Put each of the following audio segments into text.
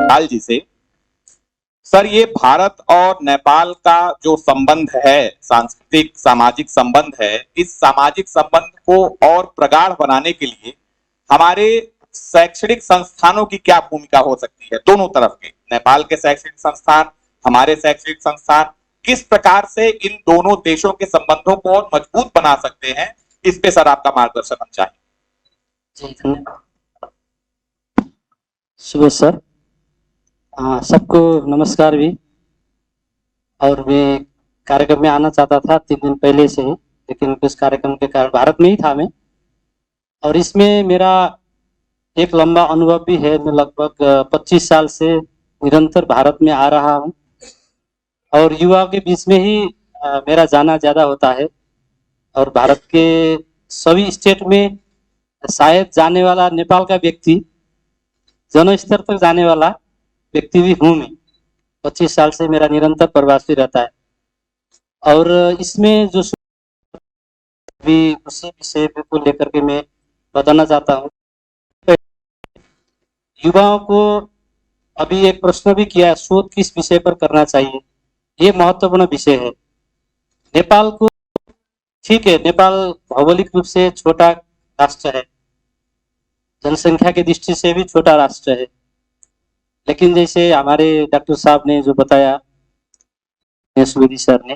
नेपाल जी से। सर, ये भारत और नेपाल का जो संबंध है, सांस्कृतिक सामाजिक संबंध है, इस सामाजिक संबंध को और प्रगाढ़ बनाने के लिए हमारे शैक्षणिक संस्थानों की क्या भूमिका हो सकती है? दोनों तरफ के, नेपाल के शैक्षणिक संस्थान, हमारे शैक्षणिक संस्थान किस प्रकार से इन दोनों देशों के संबंधों को और मजबूत बना सकते हैं, इस पे सर आपका मार्गदर्शन हम चाहेंगे। जी धन्यवाद। शुभ सर, सबको नमस्कार भी। और मैं कार्यक्रम में आना चाहता था 3 दिन पहले से ही, लेकिन कुछ कार्यक्रम के कारण भारत में ही था मैं। और इसमें मेरा एक लंबा अनुभव भी है। मैं लगभग 25 साल से निरंतर भारत में आ रहा हूँ और युवाओं के बीच में ही मेरा जाना ज़्यादा होता है। और भारत के सभी स्टेट में शायद जाने वाला नेपाल का व्यक्ति, जन स्तर तक जाने वाला व्यक्ति भी हूँ मैं। 25 साल से मेरा निरंतर प्रवास भी रहता है। और इसमें जो भी उसी विषय को लेकर के मैं बताना चाहता हूँ। युवाओं को अभी एक प्रश्न भी किया है, शोध किस विषय पर करना चाहिए। ये महत्वपूर्ण विषय है। नेपाल को, ठीक है, नेपाल भौगोलिक रूप से छोटा राष्ट्र है, जनसंख्या की दृष्टि से भी छोटा राष्ट्र है, लेकिन जैसे हमारे डॉक्टर साहब ने जो बताया, सुवेदी सर ने,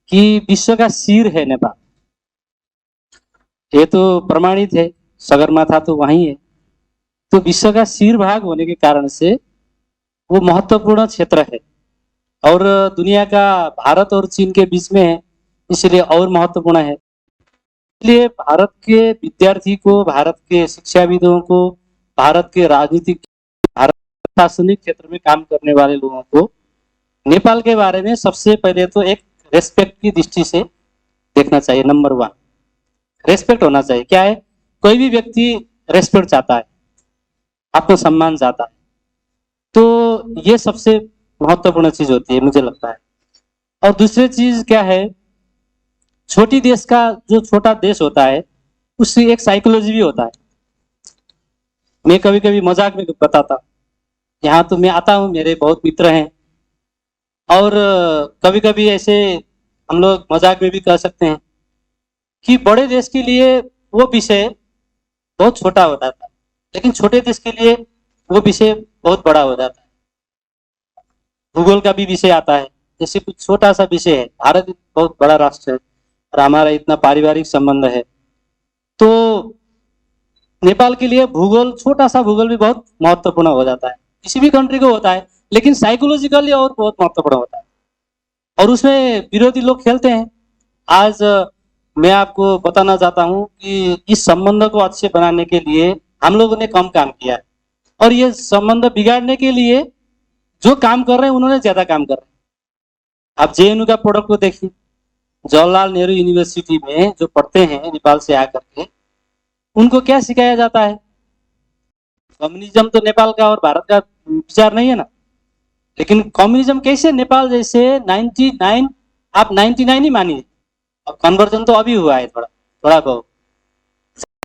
कि विश्व का सिर है नेपाल। ये तो प्रमाणित है, सगरमाथा तो वहीं है। तो विश्व का सिर भाग होने के कारण से वो महत्वपूर्ण क्षेत्र है और दुनिया का भारत और चीन के बीच में है, इसलिए और महत्वपूर्ण है। इसलिए भारत के विद्यार्थी को, भारत के शिक्षाविदों को, भारत के राजनीतिक, भारत प्रशासनिक क्षेत्र में काम करने वाले लोगों को नेपाल के बारे में सबसे पहले तो एक रेस्पेक्ट की दृष्टि से देखना चाहिए। नंबर 1 रेस्पेक्ट होना चाहिए। क्या है, कोई भी व्यक्ति रेस्पेक्ट चाहता है, आत्मसम्मान चाहता है, तो ये सबसे महत्वपूर्ण चीज होती है, मुझे लगता है। और दूसरी चीज क्या है, छोटी देश का, जो छोटा देश होता है, उसकी एक साइकोलॉजी भी होता है। मैं कभी कभी मजाक में बताता, यहाँ तो मैं आता हूँ, मेरे बहुत मित्र हैं, और कभी कभी ऐसे हम लोग मजाक में भी कह सकते हैं कि बड़े देश के लिए वो विषय बहुत छोटा होता था, लेकिन छोटे देश के लिए वो विषय बहुत बड़ा हो जाता है। भूगोल का भी विषय आता है, जैसे कुछ छोटा सा विषय है, भारत बहुत बड़ा राष्ट्र है और हमारा इतना पारिवारिक संबंध है, तो नेपाल के लिए भूगोल, छोटा सा भूगोल भी बहुत महत्वपूर्ण हो जाता है। किसी भी कंट्री को होता है, लेकिन साइकोलॉजिकली और बहुत महत्वपूर्ण होता है, और उसमें विरोधी लोग खेलते हैं। आज मैं आपको बताना चाहता हूं कि इस संबंध को अच्छे बनाने के लिए हम लोगों ने कम काम किया है, और ये संबंध बिगाड़ने के लिए जो काम कर रहे हैं उन्होंने ज्यादा काम कर रहे हैं। आप जेएनयू का प्रोडक्ट को देखिए, जवाहरलाल नेहरू यूनिवर्सिटी में जो पढ़ते हैं नेपाल से आकर के, उनको क्या सिखाया जाता है? कम्युनिज्म तो नेपाल का और भारत का विचार नहीं है ना, लेकिन कम्युनिज्म कैसे नेपाल जैसे 99, आप 99 ही मानिए, अब कन्वर्जन तो अभी हुआ है थोड़ा थोड़ा बहुत,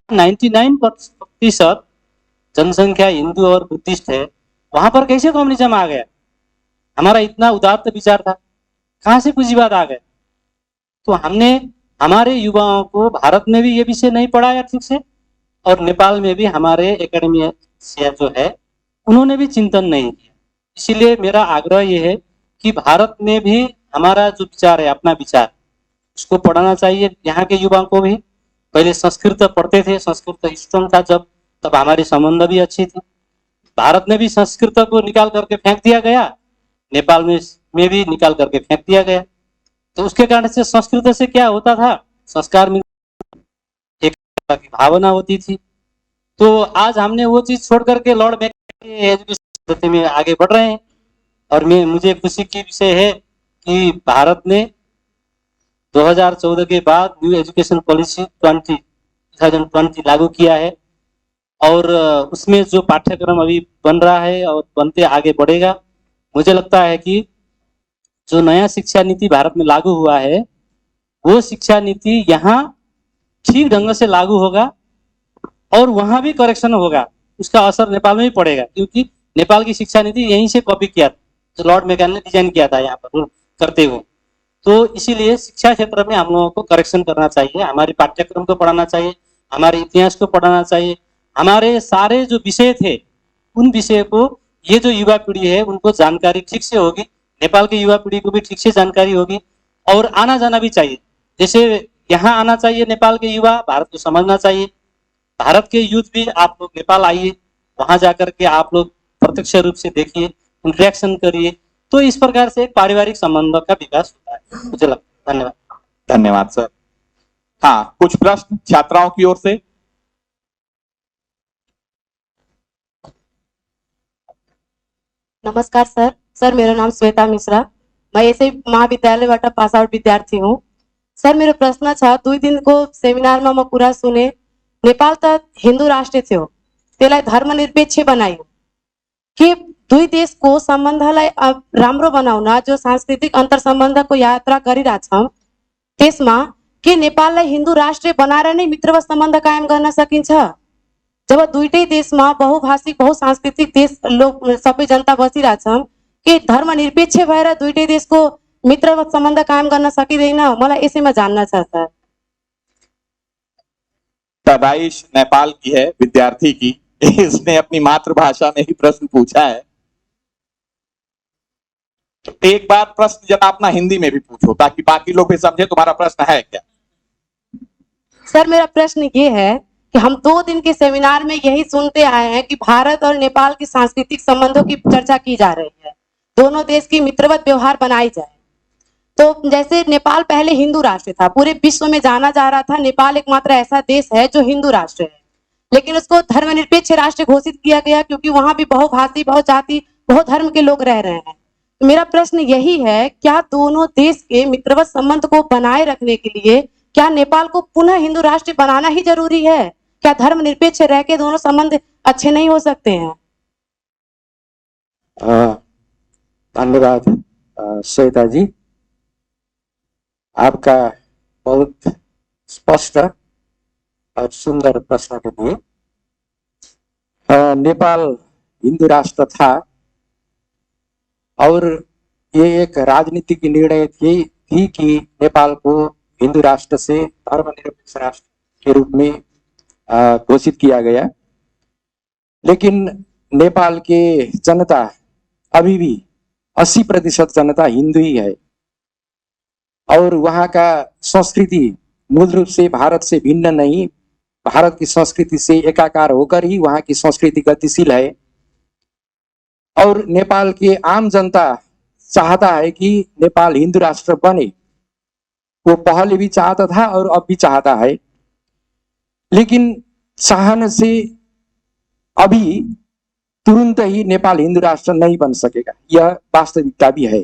99% जनसंख्या हिंदू और बुद्धिस्ट है, वहां पर कैसे कम्युनिज्म आ गया? हमारा इतना उदात्त विचार था, कहां से पूंजीवाद आ गया? तो हमने हमारे युवाओं को भारत में भी ये विषय नहीं पढ़ाया ठीक से, और नेपाल में भी हमारे एकेडमी से जो है उन्होंने भी चिंतन नहीं किया। इसीलिए मेरा आग्रह ये है कि भारत में भी हमारा जो विचार है, अपना विचार, उसको पढ़ाना चाहिए। यहाँ के युवाओं को भी, पहले संस्कृत पढ़ते थे, संस्कृत सिस्टम था जब, तब हमारी संबंध भी अच्छी थी। भारत में भी संस्कृत को निकाल करके फेंक दिया गया, नेपाल में भी निकाल करके फेंक दिया गया। तो उसके कारण से संस्कृत से क्या होता था, संस्कार में एक की भावना होती थी। तो आज हमने वो चीज छोड़ करके लॉर्ड मैकाले एजुकेशन पद्धति में आगे बढ़ रहे हैं, और मुझे खुशी की विषय है कि भारत ने 2014 के बाद न्यू एजुकेशन पॉलिसी 2020 लागू किया है, और उसमें जो पाठ्यक्रम अभी बन रहा है और बनते आगे बढ़ेगा, मुझे लगता है कि जो नया शिक्षा नीति भारत में लागू हुआ है, वो शिक्षा नीति यहाँ ठीक ढंग से लागू होगा और वहां भी करेक्शन होगा, उसका असर नेपाल में भी पड़ेगा, क्योंकि नेपाल की शिक्षा नीति यहीं से कॉपी किया था, जो लॉर्ड मेकन ने डिजाइन किया था यहाँ पर करते हुए। तो इसीलिए शिक्षा क्षेत्र में हम लोगों को करेक्शन करना चाहिए, हमारे पाठ्यक्रम को पढ़ाना चाहिए, हमारे इतिहास को पढ़ाना चाहिए, हमारे सारे जो विषय थे उन विषय को ये जो युवा पीढ़ी है उनको जानकारी ठीक से होगी, नेपाल की युवा पीढ़ी को भी ठीक से जानकारी होगी और आना जाना भी चाहिए। जैसे यहाँ आना चाहिए नेपाल के युवा, भारत को समझना चाहिए, भारत के यूथ भी आप लोग नेपाल आइए, वहां जाकर के आप लोग प्रत्यक्ष रूप से देखिए, इंटरेक्शन करिए, तो इस प्रकार से एक पारिवारिक संबंध का विकास होता है, मुझे लगता है। धन्यवाद। धन्यवाद सर। हाँ, कुछ प्रश्न छात्राओं की ओर से। नमस्कार सर। सर मेरा नाम श्वेता मिश्रा, मैं ऐसे महाविद्यालयबाट पास आउट विद्यार्थी हूँ। सर मेरो प्रश्न छ, 2 दिनको सेमिनारमा म कुरा सुने, नेपाल त हिन्दू राष्ट्र थियो, त्यसलाई धर्मनिरपेक्ष बनाइयो। के दुई देशको सम्बन्धलाई राम्रो बनाउन जो सांस्कृतिक अन्तर सम्बन्धको यात्रा गरिरहेछौँ त्यसमा के नेपाललाई हिन्दू राष्ट्र बनाएर नै मित्रवत सम्बन्ध कायम गर्न सकिन्छ? जब दुईटै देशमा बहुभाषिक बहुसांस्कृतिक देश लोग सबै जनता बसिरहेछन्, के धर्मनिरपेक्ष भएर दुईटै देशको मित्रवत सम्बन्ध कायम गर्न सकिँदैन? मलाई यसैमा जान्न छ सर। पैदाइश नेपाल की है, विद्यार्थी की, इसने अपनी मातृभाषा में ही प्रश्न पूछा है। एक बार प्रश्न जरा अपना हिंदी में भी पूछो ताकि बाकी लोग भी समझे तुम्हारा प्रश्न है क्या। सर मेरा प्रश्न ये है कि हम 2 दिन के सेमिनार में यही सुनते आए हैं कि भारत और नेपाल की सांस्कृतिक संबंधों की चर्चा की जा रही है, दोनों देश की मित्रवत व्यवहार बनाई जाए। तो जैसे नेपाल पहले हिंदू राष्ट्र था, पूरे विश्व में जाना जा रहा था नेपाल एकमात्र ऐसा देश है जो हिंदू राष्ट्र है, लेकिन उसको धर्मनिरपेक्ष राष्ट्र घोषित किया गया क्योंकि वहां भी बहुभाषी बहुजाति बहुधर्म के लोग रह रहे हैं। तो मेरा प्रश्न यही है, क्या दोनों देश के मित्रवत संबंध को बनाए रखने के लिए क्या नेपाल को पुनः हिंदू राष्ट्र बनाना ही जरूरी है? क्या धर्मनिरपेक्ष रह के दोनों संबंध अच्छे नहीं हो सकते हैं? धन्यवाद श्वेता जी, आपका बहुत स्पष्ट और सुंदर प्रश्न के लिए। नेपाल हिंदू राष्ट्र था और ये एक राजनीतिक निर्णय थी कि नेपाल को हिंदू राष्ट्र से धर्मनिरपेक्ष राष्ट्र के रूप में घोषित किया गया। लेकिन नेपाल के जनता अभी भी 80% जनता हिंदू ही है और वहाँ का संस्कृति मूल रूप से भारत से भिन्न नहीं, भारत की संस्कृति से एकाकार होकर ही वहाँ की संस्कृति गतिशील है। और नेपाल के आम जनता चाहता है कि नेपाल हिंदू राष्ट्र बने, वो पहले भी चाहता था और अब भी चाहता है, लेकिन चाहने से अभी तुरंत ही नेपाल हिंदू राष्ट्र नहीं बन सकेगा, यह वास्तविकता भी है।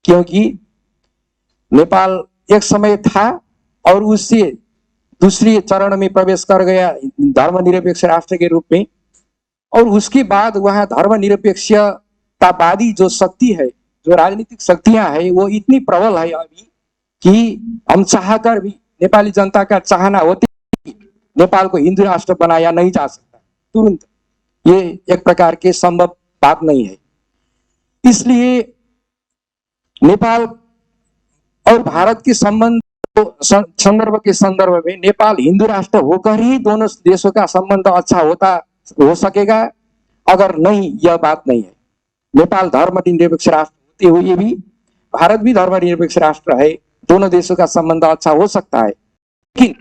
क्योंकि नेपाल एक समय था और उससे दूसरे चरण में प्रवेश कर गया धर्मनिरपेक्ष राष्ट्र के रूप में, और उसके बाद वहाँ धर्मनिरपेक्षतावादी जो शक्ति है, जो राजनीतिक शक्तियां है, वो इतनी प्रबल है अभी कि हम चाहकर भी नेपाली जनता का चाहना होते नेपाल को हिंदू राष्ट्र बनाया नहीं जा सकता तुरंत, ये एक प्रकार के संभव बात नहीं है। इसलिए नेपाल और भारत के संबंध संदर्भ के संदर्भ में नेपाल हिंदू राष्ट्र होकर ही दोनों देशों का संबंध अच्छा हो सकेगा, अगर नहीं यह बात नहीं है। नेपाल धर्मनिरपेक्ष राष्ट्र होते हुए भी भारत भी धर्मनिरपेक्ष राष्ट्र है, दोनों देशों का संबंध अच्छा हो सकता है। लेकिन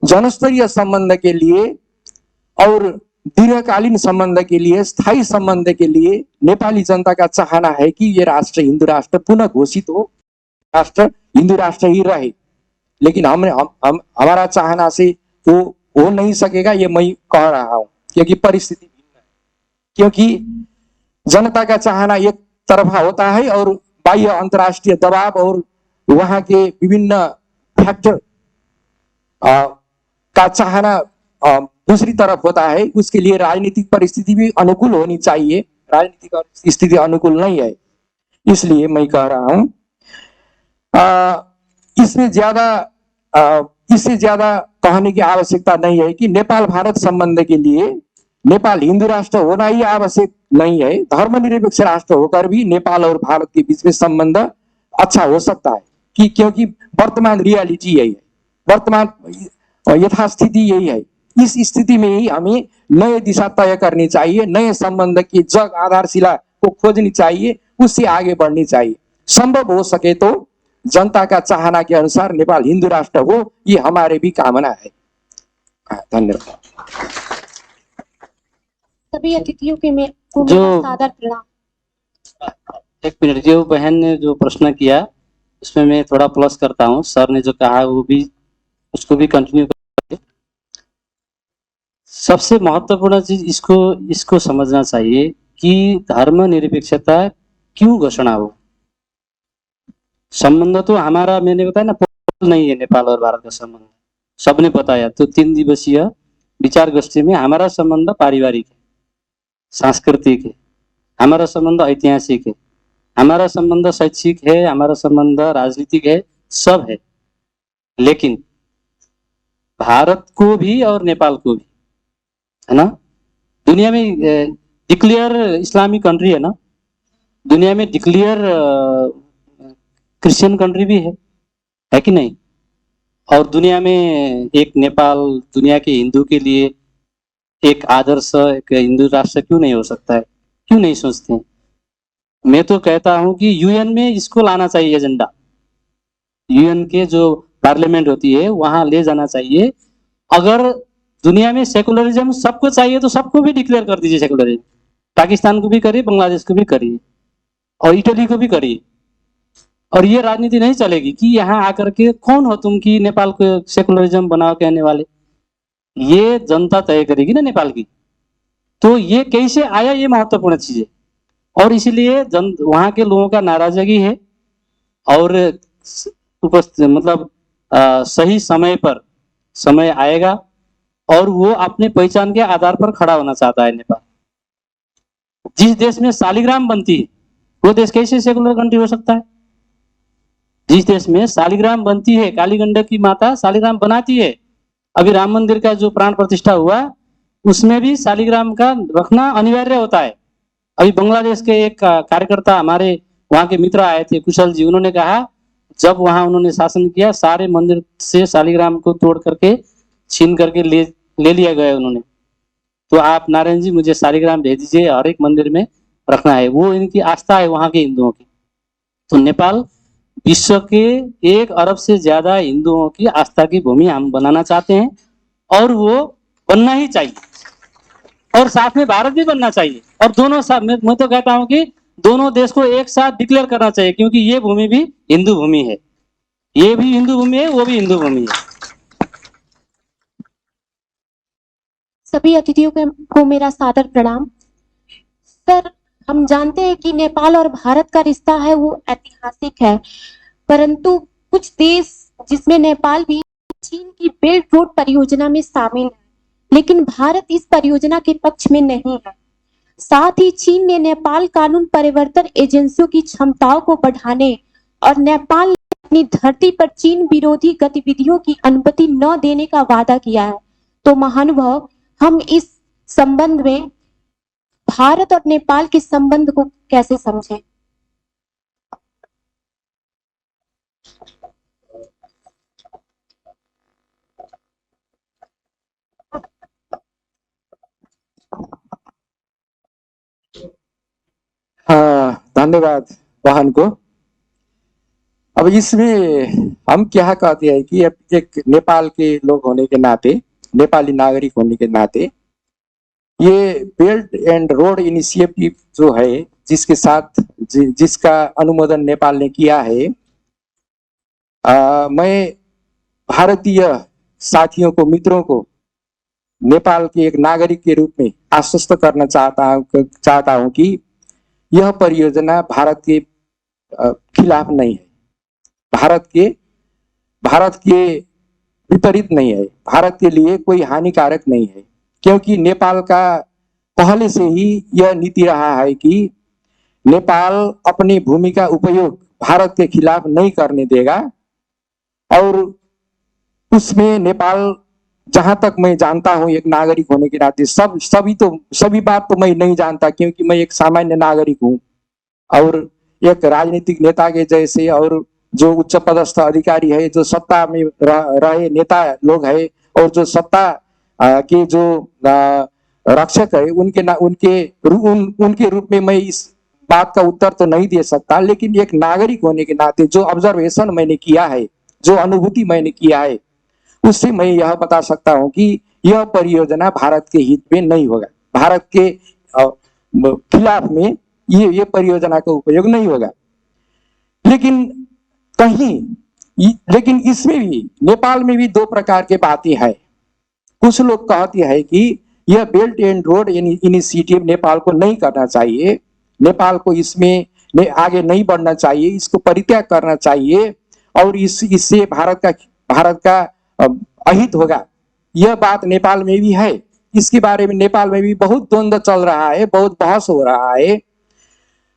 जनस्तरीय संबंध के लिए और दीर्घकालीन संबंध के लिए, स्थायी संबंध के लिए नेपाली जनता का चाहना है कि ये राष्ट्र हिंदू राष्ट्र पुनः घोषित हो, राष्ट्र हिंदू राष्ट्र ही रहे। लेकिन हमारा चाहना से वो हो नहीं सकेगा, ये मैं कह रहा हूं, क्योंकि परिस्थिति भिन्न है। क्योंकि जनता का चाहना एक तरफा होता है और बाह्य अंतर्राष्ट्रीय दबाव और वहां के विभिन्न फैक्टर का चाहना दूसरी तरफ होता है। उसके लिए राजनीतिक परिस्थिति भी अनुकूल होनी चाहिए, राजनीतिक स्थिति अनुकूल नहीं है। इसलिए मैं कह रहा हूं इससे ज्यादा कहने की आवश्यकता नहीं है कि नेपाल भारत संबंध के लिए नेपाल हिंदू राष्ट्र होना ही आवश्यक नहीं है, धर्मनिरपेक्ष राष्ट्र होकर भी नेपाल और भारत के बीच में संबंध अच्छा हो सकता है कि क्योंकि वर्तमान रियलिटी यही है, वर्तमान यथास्थिति यही है। इस स्थिति में ही हमें नए दिशा तय करनी चाहिए, नए संबंध की जग आधारशिला को खोजनी चाहिए, उससे आगे बढ़नी चाहिए। संभव हो सके तो जनता का चाहना के अनुसार नेपाल हिंदू राष्ट्र हो, ये हमारे भी कामना है। धन्यवाद। सभी अतिथियों के में को जो- मेरा सादर प्रणाम। एक मिनट, जो बहन ने जो प्रश्न किया उसमें मैं थोड़ा प्लस करता हूँ। सर ने जो कहा वो भी, उसको भी कंटिन्यू करते। सबसे महत्वपूर्ण चीज इसको समझना चाहिए कि धर्मनिरपेक्षता क्यों घोषणा हो। संबंध तो हमारा, मैंने बताया ना, नहीं है नेपाल और भारत का संबंध, सबने बताया। तो 3 दिवसीय विचार गोष्ठी में हमारा संबंध पारिवारिक है, सांस्कृतिक है, हमारा संबंध ऐतिहासिक है, हमारा संबंध शैक्षिक है, हमारा संबंध राजनीतिक है, सब है। लेकिन भारत को भी और नेपाल को भी, है ना, दुनिया में डिक्लेयर इस्लामिक कंट्री है ना, दुनिया में डिक्लेयर क्रिश्चियन कंट्री भी है कि नहीं। और दुनिया में एक नेपाल दुनिया के हिंदू के लिए एक आदर्श, एक हिंदू राष्ट्र क्यों नहीं हो सकता है, क्यों नहीं सोचते हैं। मैं तो कहता हूं कि यूएन में इसको लाना चाहिए एजेंडा, यूएन के जो पार्लियामेंट होती है वहां ले जाना चाहिए। अगर दुनिया में सेकुलरिज्म सबको चाहिए तो सबको भी डिक्लेयर कर दीजिए सेकुलरिज्म, पाकिस्तान को भी करिए, बांग्लादेश को भी करिए और इटली को भी करिए। और ये राजनीति नहीं चलेगी कि यहाँ आकर के कौन हो तुम कि नेपाल को सेकुलरिज्म बनाओ कहने वाले, ये जनता तय करेगी ना नेपाल की। तो ये कैसे आया, ये महत्वपूर्ण चीज है। और इसीलिए वहां के लोगों का नाराजगी है और मतलब सही समय पर समय आएगा और वो अपने पहचान के आधार पर खड़ा होना चाहता है नेपाल। जिस देश में शालिग्राम बनती है वो देश कैसे सेकुलर कंट्री हो सकता है। जिस देश में शालिग्राम बनती है, काली गंडक की माता शालिग्राम बनाती है, अभी राम मंदिर का जो प्राण प्रतिष्ठा हुआ उसमें भी शालिग्राम का रखना अनिवार्य होता है। अभी बांग्लादेश के एक कार्यकर्ता हमारे वहां के मित्र आए थे, कुशल जी, उन्होंने कहा जब वहां उन्होंने शासन किया सारे मंदिर से शालिग्राम को तोड़ करके छीन करके ले लिया गया उन्होंने। तो आप नारायण जी मुझे शालिग्राम भेज दीजिए, हर एक मंदिर में रखना है, वो इनकी आस्था है वहां के हिंदुओं की। तो नेपाल विश्व के 1 अरब से ज्यादा हिंदुओं की आस्था की भूमि हम बनाना चाहते हैं और वो बनना ही चाहिए, और साथ में भारत भी बनना चाहिए। और दोनों साथ, मैं तो कहता हूं कि दोनों देश को एक साथ डिक्लेयर करना चाहिए, क्योंकि ये भूमि भी हिंदू भूमि है, ये भी हिंदू भूमि है, वो भी हिंदू भूमि है। सभी अतिथियों को मेरा सादर प्रणाम। सर, हम जानते हैं कि नेपाल और भारत का रिश्ता है वो ऐतिहासिक है, परंतु कुछ देश जिसमें नेपाल भी चीन की बेल्ट रोड परियोजना में शामिल है, लेकिन भारत इस परियोजना के पक्ष में नहीं है। साथ ही चीन ने नेपाल कानून परिवर्तन एजेंसियों की क्षमताओं को बढ़ाने और नेपाल ने अपनी धरती पर चीन विरोधी गतिविधियों की अनुमति न देने का वादा किया है। तो महानुभाव, हम इस संबंध में भारत और नेपाल के संबंध को कैसे समझें? धन्यवाद बहन को। अब इसमें हम क्या कहते हैं कि एक नेपाल के लोग होने के नाते, नेपाली नागरिक होने के नाते, ये बेल्ट एंड रोड इनिशिएटिव जो है जिसके साथ जिसका अनुमोदन नेपाल ने किया है, मैं भारतीय साथियों को, मित्रों को नेपाल के एक नागरिक के रूप में आश्वस्त करना चाहता हूं कि यह परियोजना भारत के खिलाफ नहीं है, भारत के विपरीत नहीं है, भारत के लिए कोई हानिकारक नहीं है, क्योंकि नेपाल का पहले से ही यह नीति रहा है कि नेपाल अपनी भूमि का उपयोग भारत के खिलाफ नहीं करने देगा और उसमें नेपाल जहां तक मैं जानता हूं एक नागरिक होने के नाते सभी बात तो मैं नहीं जानता, क्योंकि मैं एक सामान्य नागरिक हूं और एक राजनीतिक नेता के जैसे और जो उच्च पदस्थ अधिकारी है, जो सत्ता में रहे नेता लोग है और जो सत्ता के जो रक्षक है उनके रूप में मैं इस बात का उत्तर तो नहीं दे सकता, लेकिन एक नागरिक होने के नाते जो ऑब्जर्वेशन मैंने किया है, जो अनुभूति मैंने किया है, उससे मैं यह बता सकता हूं कि यह परियोजना भारत के हित में नहीं होगा, भारत के खिलाफ में ये परियोजना का उपयोग नहीं होगा। लेकिन इसमें भी नेपाल में भी दो प्रकार के बातें हैं। कुछ लोग कहते हैं कि यह belt and road initiative Nepal को नहीं करना चाहिए, नेपाल को इसमें आगे नहीं बढ़ना चाहिए, इसको परित्याग करना चाहिए और इससे भारत का अहित होगा। यह बात नेपाल में भी है। इसके बारे में नेपाल में भी बहुत द्वंद्व चल रहा है, बहुत बहस हो रहा है,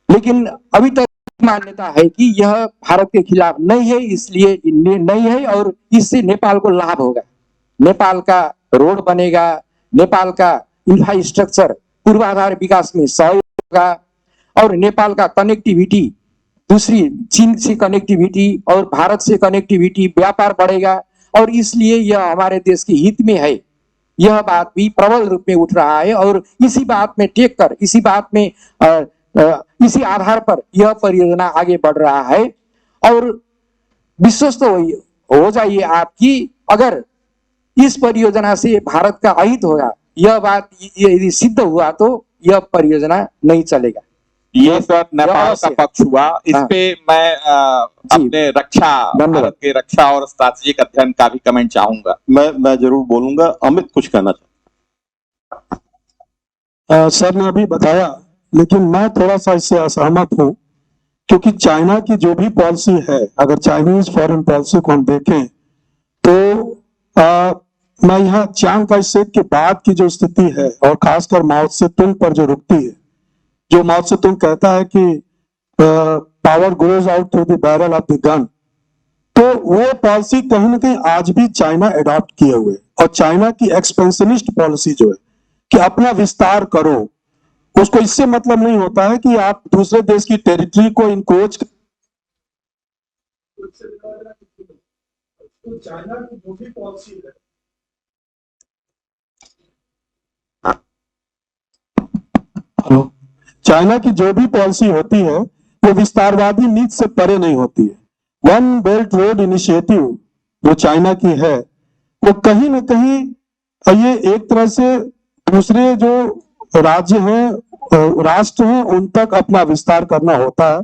लेकिन अभी तक मान्यता है कि यह भारत के खिलाफ नहीं है, इसलिए नहीं है और इससे नेपाल को लाभ होगा। नेपाल का रोड बनेगा, नेपाल का इंफ्रास्ट्रक्चर पूर्वाधार विकास में सहयोग होगा और नेपाल का कनेक्टिविटी, दूसरी चीन से कनेक्टिविटी और भारत से कनेक्टिविटी, व्यापार बढ़ेगा और इसलिए यह हमारे देश के हित में है। यह बात भी प्रबल रूप में उठ रहा है और इसी बात में टेक कर, इसी आधार पर यह परियोजना आगे बढ़ रहा है। और विश्वस्त हो जाइए आप कि अगर इस परियोजना से भारत का अहित होगा, यह बात यदि सिद्ध हुआ तो यह परियोजना नहीं चलेगा। ये सर नेपाल का पक्ष हुआ। इस पे मैं अपने भारत के रक्षा और स्ट्रैटेजिक अध्ययन का भी कमेंट चाहूंगा। मैं जरूर बोलूंगा। अमित कुछ कहना चाहता। सर ने अभी बताया, लेकिन मैं थोड़ा सा इससे असहमत हूं, क्योंकि चाइना की जो भी पॉलिसी है, अगर चाइनीज फॉरेन पॉलिसी को हम देखें तो मैं यहाँ चांग काई शेक के बाद की जो स्थिति है और खासकर माओ से तुंग पर जो रुकती है, जो माओ से तुंग कहता है कि power grows out through the barrel of the gun, तो वो पॉलिसी कहीं ना कहीं आज भी चाइना अडॉप्ट किए हुए। और चाइना की एक्सपेंशनिस्ट पॉलिसी जो है कि अपना विस्तार करो, उसको इससे मतलब नहीं होता है कि आप दूसरे देश की टेरिटरी को इंक्रोच। चाइना की जो भी पॉलिसी है, चाइना की जो भी पॉलिसी होती है वो विस्तारवादी नीति से परे नहीं होती है। वन बेल्ट रोड इनिशिएटिव जो चाइना की है, वो कहीं ना कहीं ये एक तरह से दूसरे जो राज्य हैं, राष्ट्र हैं, उन तक अपना विस्तार करना होता है।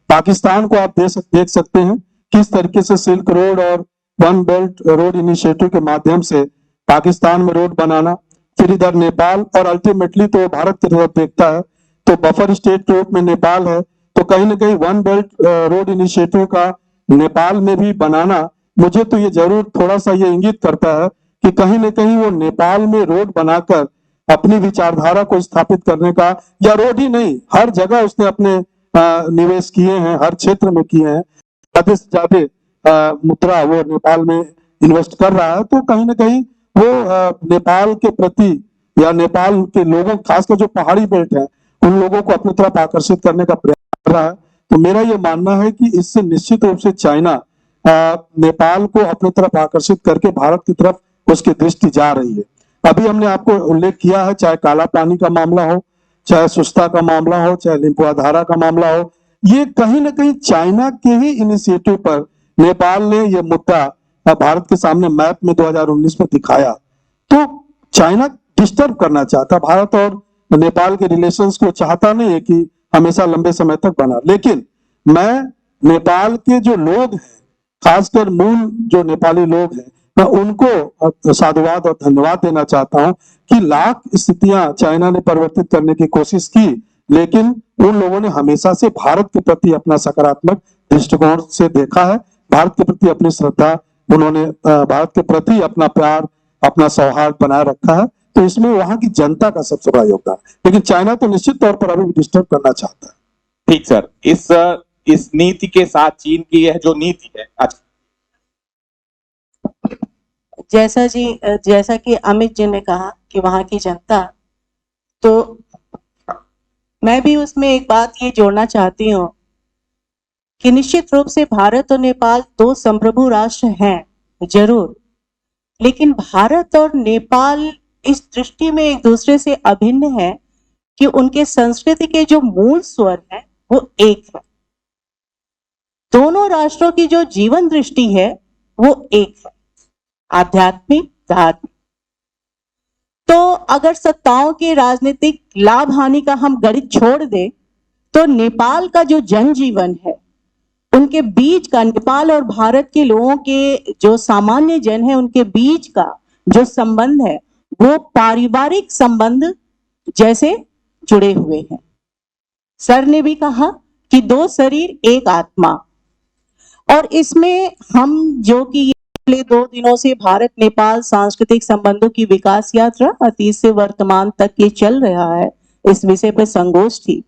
पाकिस्तान को आप देख सकते हैं किस तरीके से सिल्क रोड और वन बेल्ट रोड इनिशिएटिव के माध्यम से पाकिस्तान में रोड बनाना, फिर इधर नेपाल और अल्टीमेटली तो भारत की तरफ देखता है, तो बफर स्टेट के रूप में नेपाल है। तो कहीं ना कहीं वन बेल्ट रोड इनिशिएटिव का नेपाल में भी बनाना, मुझे तो ये जरूर थोड़ा सा ये इंगित करता है कि कहीं ना कहीं वो नेपाल में रोड बनाकर अपनी विचारधारा को स्थापित करने का, या रोड ही नहीं, हर जगह उसने अपने निवेश किए हैं, हर क्षेत्र में किए हैं, ज्यादा से ज्यादा मुद्रा वो नेपाल में इन्वेस्ट कर रहा है। तो कहीं ना कहीं वो नेपाल के प्रति या नेपाल के लोगों, खासकर जो पहाड़ी बेल्ट है, उन लोगों को अपनी तरफ आकर्षित करने का प्रयास कर रहा है। तो मेरा ये मानना है कि इससे निश्चित रूप से चाइना नेपाल को अपनी तरफ आकर्षित करके भारत की तरफ उसकी दृष्टि जा रही है। अभी हमने आपको उल्लेख किया है, चाहे काला पानी का मामला हो, चाहे सुस्ता का मामला हो, चाहे लिम्पुआधारा का मामला हो, ये कहीं ना कहीं चाइना के ही इनिशिएटिव पर नेपाल ने ये मुद्दा भारत के सामने मैप में 2019 में दिखाया। तो चाइना डिस्टर्ब करना चाहता, भारत और नेपाल के रिलेशंस को चाहता नहीं है कि हमेशा लंबे समय तक बना। लेकिन मैं नेपाल के जो लोग हैं, खासकर मूल जो नेपाली लोग हैं, मैं उनको साधुवाद और धन्यवाद देना चाहता हूं कि लाख स्थितियां चाइना ने परिवर्तित करने की कोशिश की, लेकिन उन लोगों ने हमेशा से भारत के प्रति अपना सकारात्मक दृष्टिकोण से देखा है, भारत के प्रति अपनी श्रद्धा, उन्होंने भारत के प्रति अपना प्यार, अपना सौहार्द बनाए रखा है। तो इसमें वहां की जनता का सबसे बड़ा योगदान है, लेकिन चाइना तो निश्चित तौर पर अभी भी डिस्टर्ब करना चाहता है। ठीक सर, इस नीति के साथ चीन की यह जो नीति है, जैसा कि अमित जी ने कहा कि वहाँ की जनता, तो मैं भी उसमें एक बात ये जोड़ना चाहती हूँ कि निश्चित रूप से भारत और नेपाल दो संप्रभु राष्ट्र हैं जरूर, लेकिन भारत और नेपाल इस दृष्टि में एक दूसरे से अभिन्न है कि उनके संस्कृति के जो मूल स्वर हैं वो एक है। दोनों राष्ट्रों की जो जीवन दृष्टि है वो एक है, आध्यात्मिक धार्मिक। तो अगर सत्ताओं के राजनीतिक लाभ हानि का हम गणित छोड़ दें तो नेपाल का जो जनजीवन है, उनके बीच का, नेपाल और भारत के लोगों के जो सामान्य जन है उनके बीच का जो संबंध है वो पारिवारिक संबंध जैसे जुड़े हुए हैं। सर ने भी कहा कि दो शरीर एक आत्मा, और इसमें हम जो कि पिछले 2 दिनों से भारत नेपाल सांस्कृतिक संबंधों की विकास यात्रा अतीत से वर्तमान तक ये चल रहा है, इस विषय पर संगोष्ठी,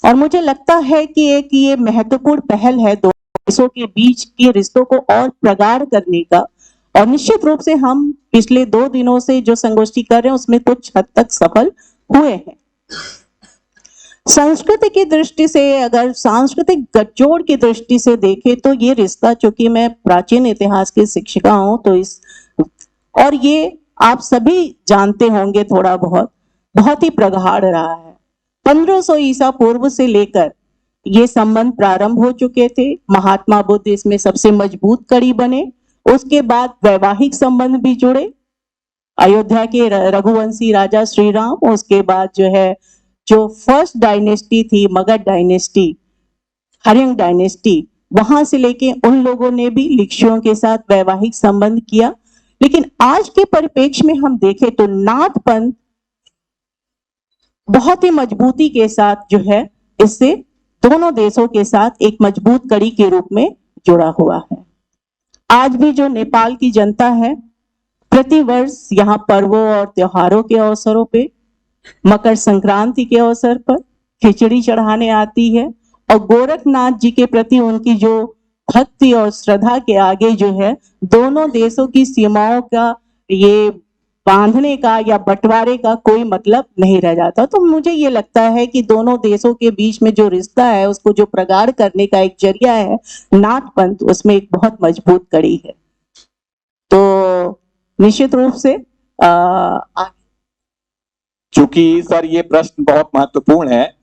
और मुझे लगता है कि एक ये महत्वपूर्ण पहल है दो देशों के बीच के रिश्तों को और प्रगाढ़ करने का। और निश्चित रूप से हम पिछले 2 दिनों से जो संगोष्ठी कर रहे हैं उसमें कुछ हद तक सफल हुए हैं। संस्कृति की दृष्टि से, अगर सांस्कृतिक गठजोड़ की दृष्टि से देखें तो ये रिश्ता, चूंकि मैं प्राचीन इतिहास की शिक्षिका हूं तो और ये आप सभी जानते होंगे थोड़ा बहुत ही प्रगाढ़ रहा है। 1500 ईसा पूर्व से लेकर ये संबंध प्रारंभ हो चुके थे। महात्मा बुद्ध इसमें सबसे मजबूत कड़ी बने, उसके बाद वैवाहिक संबंध भी जुड़े, अयोध्या के रघुवंशी राजा श्री राम, उसके बाद जो फर्स्ट डायनेस्टी थी मगध डायनेस्टी, हरियंग डायनेस्टी, वहां से लेके उन लोगों ने भी लिच्छवियों के साथ वैवाहिक संबंध किया। लेकिन आज के परिप्रेक्ष्य में हम देखें तो नाथ पंथ बहुत ही मजबूती के साथ इससे दोनों देशों के साथ एक मजबूत कड़ी के रूप में जुड़ा हुआ है। आज भी जो नेपाल की जनता है प्रतिवर्ष यहाँ पर्वों और त्योहारों के अवसरों पे, मकर संक्रांति के अवसर पर खिचड़ी चढ़ाने आती है, और गोरखनाथ जी के प्रति उनकी जो भक्ति और श्रद्धा के आगे दोनों देशों की सीमाओं का ये बांधने का या बंटवारे का कोई मतलब नहीं रह जाता। तो मुझे ये लगता है कि दोनों देशों के बीच में जो रिश्ता है उसको जो प्रगाढ़ करने का एक जरिया है नाथ पंथ, उसमें एक बहुत मजबूत कड़ी है। तो निश्चित रूप से चूंकि सर ये प्रश्न बहुत महत्वपूर्ण है,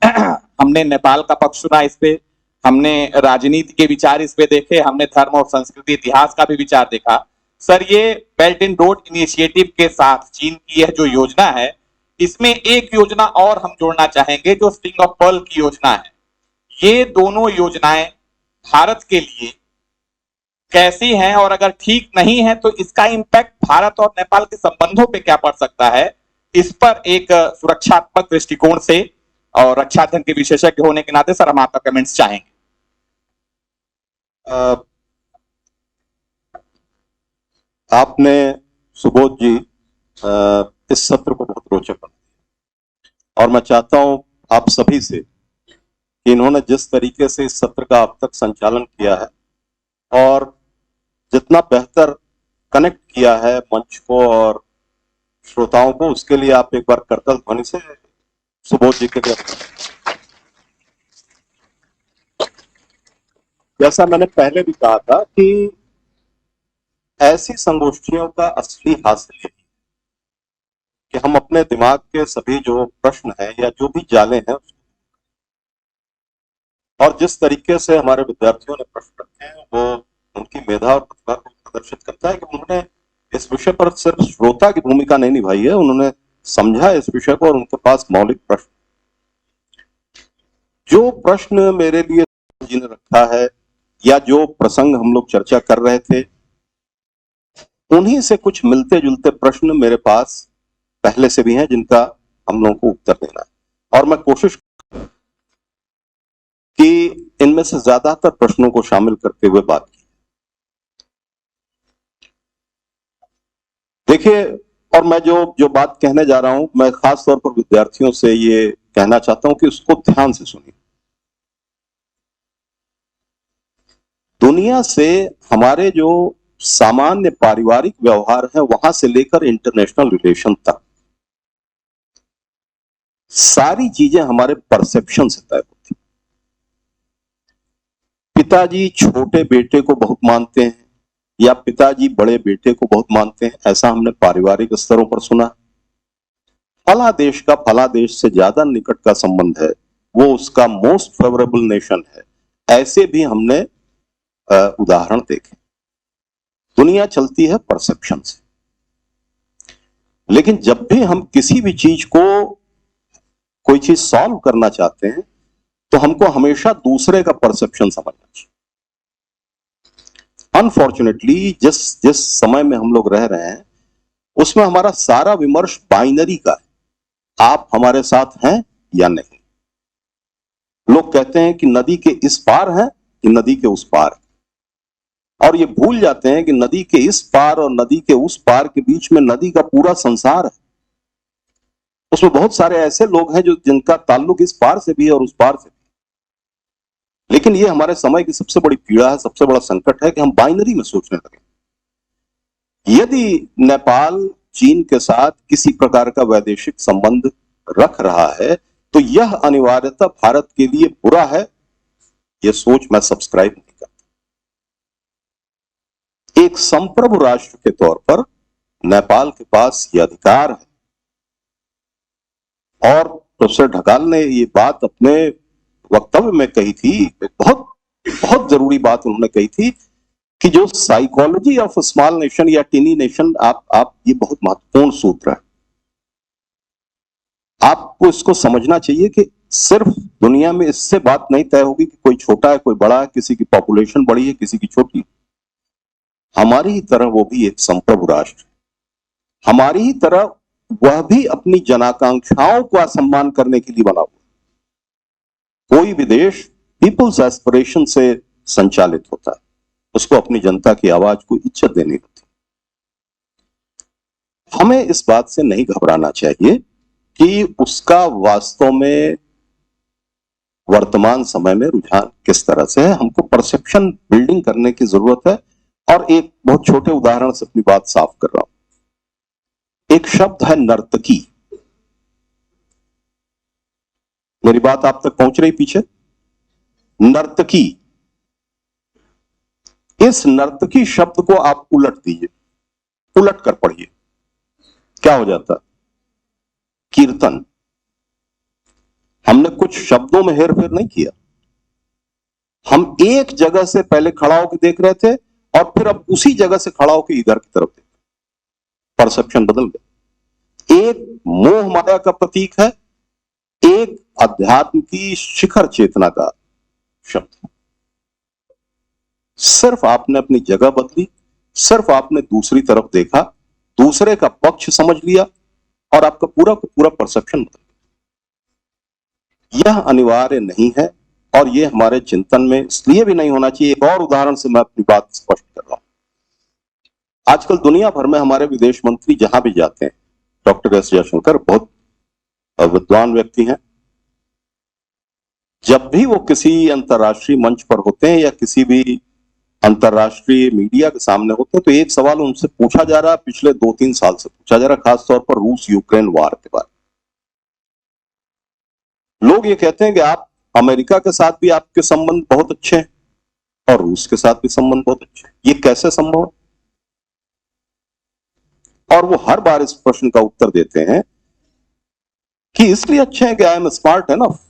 हमने नेपाल का पक्ष सुना, इस पे हमने राजनीति के विचार इस पे देखे, हमने धर्म और संस्कृति इतिहास का भी विचार देखा। सर ये बेल्ट एंड रोड इनिशिएटिव के साथ चीन की यह जो योजना है, इसमें एक योजना और हम जोड़ना चाहेंगे जो स्ट्रिंग ऑफ पर्ल की योजना है। ये दोनों योजनाएं भारत के लिए कैसी हैं, और अगर ठीक नहीं है तो इसका इम्पैक्ट भारत और नेपाल के संबंधों पे क्या पड़ सकता है, इस पर एक सुरक्षात्मक दृष्टिकोण से और रक्षा अध्ययन के विशेषज्ञ होने के नाते सर हम आपका कमेंट्स चाहेंगे। आपने सुबोध जी इस सत्र को बहुत रोचक बना दिया, और मैं चाहता हूं आप सभी से कि इन्होंने जिस तरीके से इस सत्र का अब तक संचालन किया है और जितना बेहतर कनेक्ट किया है मंच को और श्रोताओं को, उसके लिए आप एक बार करतल ध्वनि से सुबोध जी के लिए। जैसा मैंने पहले भी कहा था कि ऐसी संगोष्ठियों का असली हासिल यही है कि हम अपने दिमाग के सभी जो प्रश्न हैं या जो भी जाले हैं, और जिस तरीके से हमारे विद्यार्थियों ने प्रश्न रखे हैं वो उनकी मेधा और प्रतिभा को प्रदर्शित करता है कि उन्होंने इस विषय पर सिर्फ श्रोता की भूमिका नहीं निभाई है, उन्होंने समझा इस विषय को और उनके पास मौलिक प्रश्न, जो प्रश्न मेरे लिए जी ने रखा है या जो प्रसंग हम लोग चर्चा कर रहे थे, उन्हीं से कुछ मिलते जुलते प्रश्न मेरे पास पहले से भी हैं जिनका हम लोगों को उत्तर देना है, और मैं कोशिश कि इनमें से ज्यादातर प्रश्नों को शामिल करते हुए बात की। देखिए, और मैं जो बात कहने जा रहा हूं, मैं खास तौर पर विद्यार्थियों से ये कहना चाहता हूं कि उसको ध्यान से सुनिए। दुनिया से हमारे जो सामान्य पारिवारिक व्यवहार है वहां से लेकर इंटरनेशनल रिलेशन तक सारी चीजें हमारे परसेप्शन से तय होती। पिताजी छोटे बेटे को बहुत मानते हैं या पिताजी बड़े बेटे को बहुत मानते हैं, ऐसा हमने पारिवारिक स्तरों पर सुना। फला देश का फला देश से ज्यादा निकट का संबंध है, वो उसका मोस्ट फेवरेबल नेशन है, ऐसे भी हमने उदाहरण देखे। दुनिया चलती है परसेप्शन से, लेकिन जब भी हम किसी भी चीज को कोई चीज सॉल्व करना चाहते हैं तो हमको हमेशा दूसरे का परसेप्शन समझना चाहिए। अनफॉर्चुनेटली जिस जिस समय में हम लोग रह रहे हैं उसमें हमारा सारा विमर्श बाइनरी का है, आप हमारे साथ हैं या नहीं। लोग कहते हैं कि नदी के इस पार है कि नदी के उस पार है, और ये भूल जाते हैं कि नदी के इस पार और नदी के उस पार के बीच में नदी का पूरा संसार है। उसमें बहुत सारे ऐसे लोग हैं जो जिनका ताल्लुक इस पार से भी है और उस पार से भी। लेकिन ये हमारे समय की सबसे बड़ी पीड़ा है, सबसे बड़ा संकट है कि हम बाइनरी में सोचने लगे। यदि नेपाल चीन के साथ किसी प्रकार का वैदेशिक संबंध रख रहा है तो यह अनिवार्यतः भारत के लिए बुरा है, यह सोच मैं सब्सक्राइब नहीं करता। एक संप्रभु राष्ट्र के तौर पर नेपाल के पास यह अधिकार है, और प्रोफेसर ढकाल ने ये बात अपने वक्तव्य में कही थी, बहुत बहुत जरूरी बात उन्होंने कही थी कि जो साइकोलॉजी ऑफ स्मॉल नेशन या टिनी नेशन, आप ये बहुत महत्वपूर्ण सूत्र है। आपको इसको समझना चाहिए कि सिर्फ दुनिया में इससे बात नहीं तय होगी कि कोई छोटा है कोई बड़ा है, किसी की पॉपुलेशन बड़ी है किसी की छोटी। हमारी ही तरह वो भी एक संप्रभु राष्ट्र, हमारी ही तरह वह भी अपनी जनाकांक्षाओं का सम्मान करने के लिए बना हुआ। कोई भी देश पीपल्स एस्पिरेशन से संचालित होता है, उसको अपनी जनता की आवाज को इज्जत देनी होती। हमें इस बात से नहीं घबराना चाहिए कि उसका वास्तव में वर्तमान समय में रुझान किस तरह से है। हमको परसेप्शन बिल्डिंग करने की जरूरत है। और एक बहुत छोटे उदाहरण से अपनी बात साफ कर रहा हूं। एक शब्द है नर्तकी। मेरी बात आप तक पहुंच रही पीछे? नर्तकी, इस नर्तकी शब्द को आप उलट दीजिए, उलट कर पढ़िए, क्या हो जाता है? कीर्तन। हमने कुछ शब्दों में हेरफेर नहीं किया, हम एक जगह से पहले खड़ा होकर देख रहे थे और फिर अब उसी जगह से खड़ा होकर इधर की तरफ देख, परसेप्शन बदल गया। एक मोह माया का प्रतीक है, एक अध्यात्म की शिखर चेतना का शब्द। सिर्फ आपने अपनी जगह बदली, सिर्फ आपने दूसरी तरफ देखा, दूसरे का पक्ष समझ लिया और आपका पूरा का पूरा परसेप्शन बदल गया। यह अनिवार्य नहीं है और यह हमारे चिंतन में इसलिए भी नहीं होना चाहिए। एक और उदाहरण से मैं अपनी बात स्पष्ट कर रहा हूं। आजकल दुनिया भर में हमारे विदेश मंत्री जहां भी जाते हैं, डॉक्टर एस जयशंकर बहुत विद्वान व्यक्ति हैं, जब भी वो किसी अंतर्राष्ट्रीय मंच पर होते हैं या किसी भी अंतर्राष्ट्रीय मीडिया के सामने होते हैं तो एक सवाल उनसे पूछा जा रहा है, पिछले 2-3 साल से पूछा जा रहा है, खासतौर पर रूस यूक्रेन वार के बारे में। लोग ये कहते हैं कि आप अमेरिका के साथ भी आपके संबंध बहुत अच्छे हैं और रूस के साथ भी संबंध बहुत अच्छे हैं, ये कैसे संभव है? और वो हर बार इस प्रश्न का उत्तर देते हैं कि इसलिए अच्छे हैं कि आई एम स्मार्ट एनफ।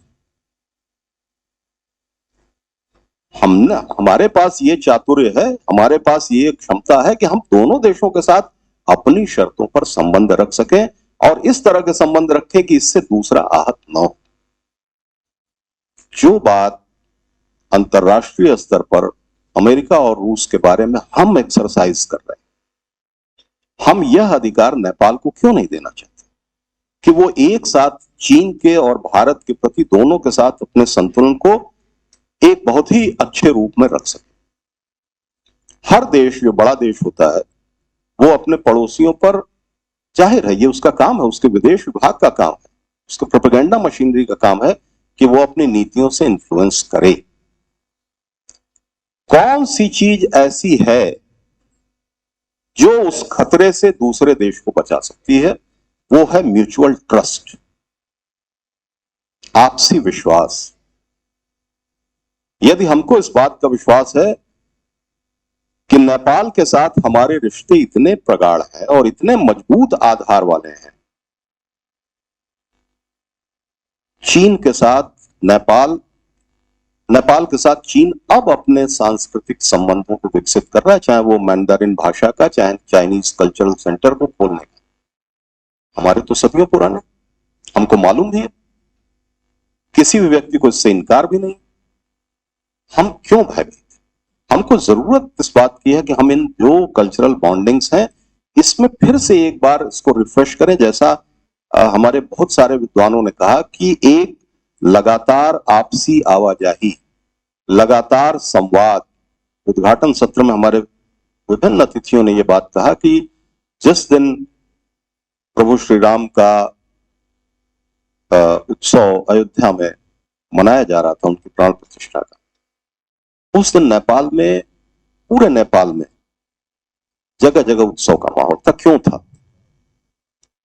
हमारे पास ये चातुर्य है, हमारे पास ये क्षमता है कि हम दोनों देशों के साथ अपनी शर्तों पर संबंध रख सकें और इस तरह के संबंध रखें कि इससे दूसरा आहत न हो। जो बात अंतर्राष्ट्रीय स्तर पर अमेरिका और रूस के बारे में हम एक्सरसाइज कर रहे हैं, हम यह अधिकार नेपाल को क्यों नहीं देना चाहते कि वो एक साथ चीन के और भारत के प्रति दोनों के साथ अपने संतुलन को एक बहुत ही अच्छे रूप में रख सके। हर देश जो बड़ा देश होता है वो अपने पड़ोसियों पर, जाहिर है ये उसका काम है, उसके विदेश विभाग का काम है, उसके प्रोपेगेंडा मशीनरी का काम है कि वो अपनी नीतियों से इन्फ्लुएंस करे। कौन सी चीज ऐसी है जो उस खतरे से दूसरे देश को बचा सकती है वो है म्यूचुअल ट्रस्ट, आपसी विश्वास। यदि हमको इस बात का विश्वास है कि नेपाल के साथ हमारे रिश्ते इतने प्रगाढ़ हैं और इतने मजबूत आधार वाले हैं, चीन के साथ नेपाल के साथ चीन अब अपने सांस्कृतिक संबंधों को विकसित कर रहा है, चाहे वो मैंडारिन भाषा का, चाहे चाइनीज कल्चरल सेंटर को खोलने का। हमारे तो सदियों पुराने, हमको मालूम भी है, किसी भी व्यक्ति को इससे इनकार भी नहीं। हम क्यों भयभीत? हमको जरूरत इस बात की है कि हम इन जो कल्चरल बॉन्डिंग्स हैं इसमें फिर से एक बार इसको रिफ्रेश करें। जैसा हमारे बहुत सारे विद्वानों ने कहा कि एक लगातार आपसी आवाजाही, लगातार संवाद। उद्घाटन सत्र में हमारे विभिन्न अतिथियों ने यह बात कहा कि जिस दिन प्रभु श्री राम का उत्सव अयोध्या में मनाया जा रहा था, उनकी प्राण प्रतिष्ठा का, उस दिन नेपाल में, पूरे नेपाल में जगह जगह उत्सव का माहौल था। क्यों था?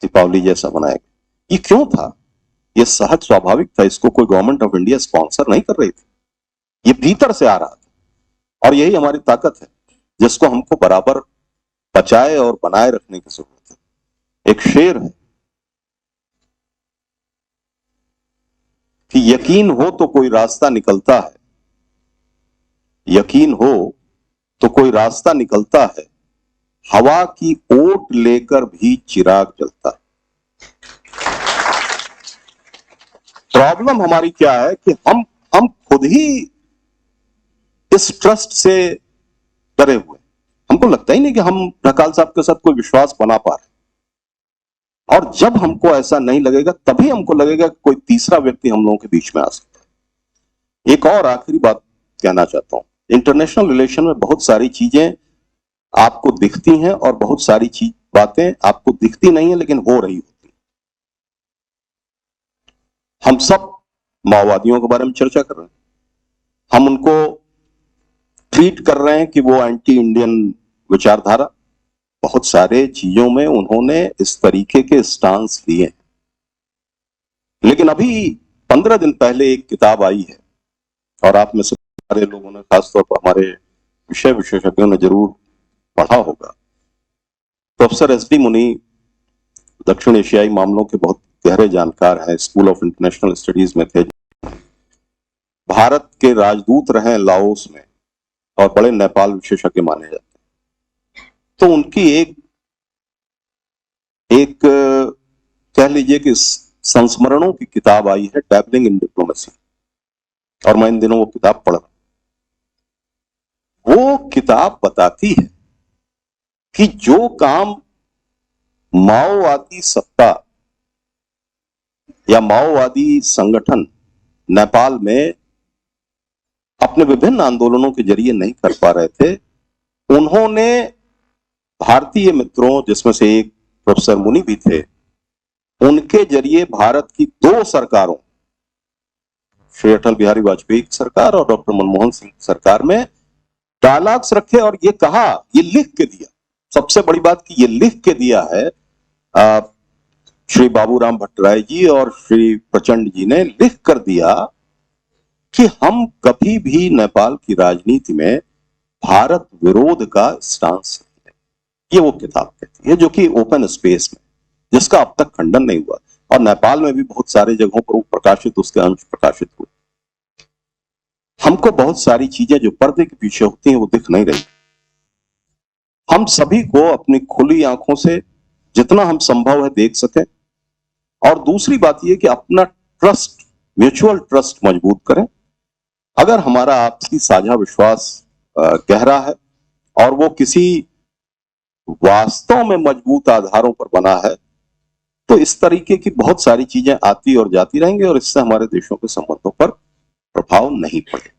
दीपावली जैसा मनाया गया। ये क्यों था? ये सहज स्वाभाविक था। इसको कोई गवर्नमेंट ऑफ इंडिया स्पॉन्सर नहीं कर रही थी, ये भीतर से आ रहा था। और यही हमारी ताकत है जिसको हमको बराबर बचाए और बनाए रखने की जरूरत है। एक शेर है कि यकीन हो तो कोई रास्ता निकलता है, यकीन हो तो कोई रास्ता निकलता है, हवा की ओट लेकर भी चिराग जलता है। प्रॉब्लम हमारी क्या है कि हम खुद ही इस ट्रस्ट से डरे हुए। हमको लगता ही नहीं कि हम ढकाल साहब के साथ कोई विश्वास बना पा रहे। और जब हमको ऐसा नहीं लगेगा तभी हमको लगेगा कि कोई तीसरा व्यक्ति हम लोगों के बीच में आ सकता है। एक और आखिरी बात कहना चाहता हूं, इंटरनेशनल रिलेशन में बहुत सारी चीजें आपको दिखती हैं और बहुत सारी बातें आपको दिखती नहीं है लेकिन हो रही होती। हम सब माओवादियों के बारे में चर्चा कर रहे हैं, हम उनको ट्रीट कर रहे हैं कि वो एंटी इंडियन विचारधारा। बहुत सारे चीजों में उन्होंने इस तरीके के स्टांस लिए हैं। लेकिन अभी 15 दिन पहले एक किताब आई है और आप में से सारे लोगों ने, खासतौर पर हमारे विषय विशेषज्ञों ने जरूर पढ़ा होगा। प्रोफेसर एस डी मुनि दक्षिण एशियाई मामलों के बहुत गहरे जानकार हैं, स्कूल ऑफ इंटरनेशनल स्टडीज में थे, भारत के राजदूत रहे लाओस में और बड़े नेपाल विशेषज्ञ माने जाते हैं। तो उनकी एक कह लीजिए कि संस्मरणों की किताब आई है, डैबलिंग इन डिप्लोमेसी, और मैं इन दिनों वो किताब पढ़ रहा हूं। वो किताब बताती है कि जो काम माओवादी सत्ता या माओवादी संगठन नेपाल में अपने विभिन्न आंदोलनों के जरिए नहीं कर पा रहे थे, उन्होंने भारतीय मित्रों, जिसमें से एक प्रोफेसर मुनि भी थे, उनके जरिए भारत की 2 सरकारों, श्री अटल बिहारी वाजपेयी की सरकार और डॉक्टर मनमोहन सिंह की सरकार में डायलॉग्स रखे और ये कहा, ये लिख के दिया। सबसे बड़ी बात कि ये लिख के दिया है श्री बाबूराम भट्टराय जी और श्री प्रचंड जी ने लिख कर दिया कि हम कभी भी नेपाल की राजनीति में भारत विरोध का स्टांस नहीं है। ये वो किताब कहती है, जो कि ओपन स्पेस में, जिसका अब तक खंडन नहीं हुआ, और नेपाल में भी बहुत सारे जगहों पर वो प्रकाशित, उसके अंश प्रकाशित हुए। हमको बहुत सारी चीजें जो पर्दे के पीछे होती हैं वो दिख नहीं रही। हम सभी को अपनी खुली आंखों से जितना हम संभव है देख सकें, और दूसरी बात यह कि अपना ट्रस्ट, म्यूचुअल ट्रस्ट मजबूत करें। अगर हमारा आपसी साझा विश्वास गहरा है और वो किसी वास्तव में मजबूत आधारों पर बना है, तो इस तरीके की बहुत सारी चीजें आती और जाती रहेंगी और इससे हमारे देशों के संबंधों पर प्रभाव नहीं पड़ेगा।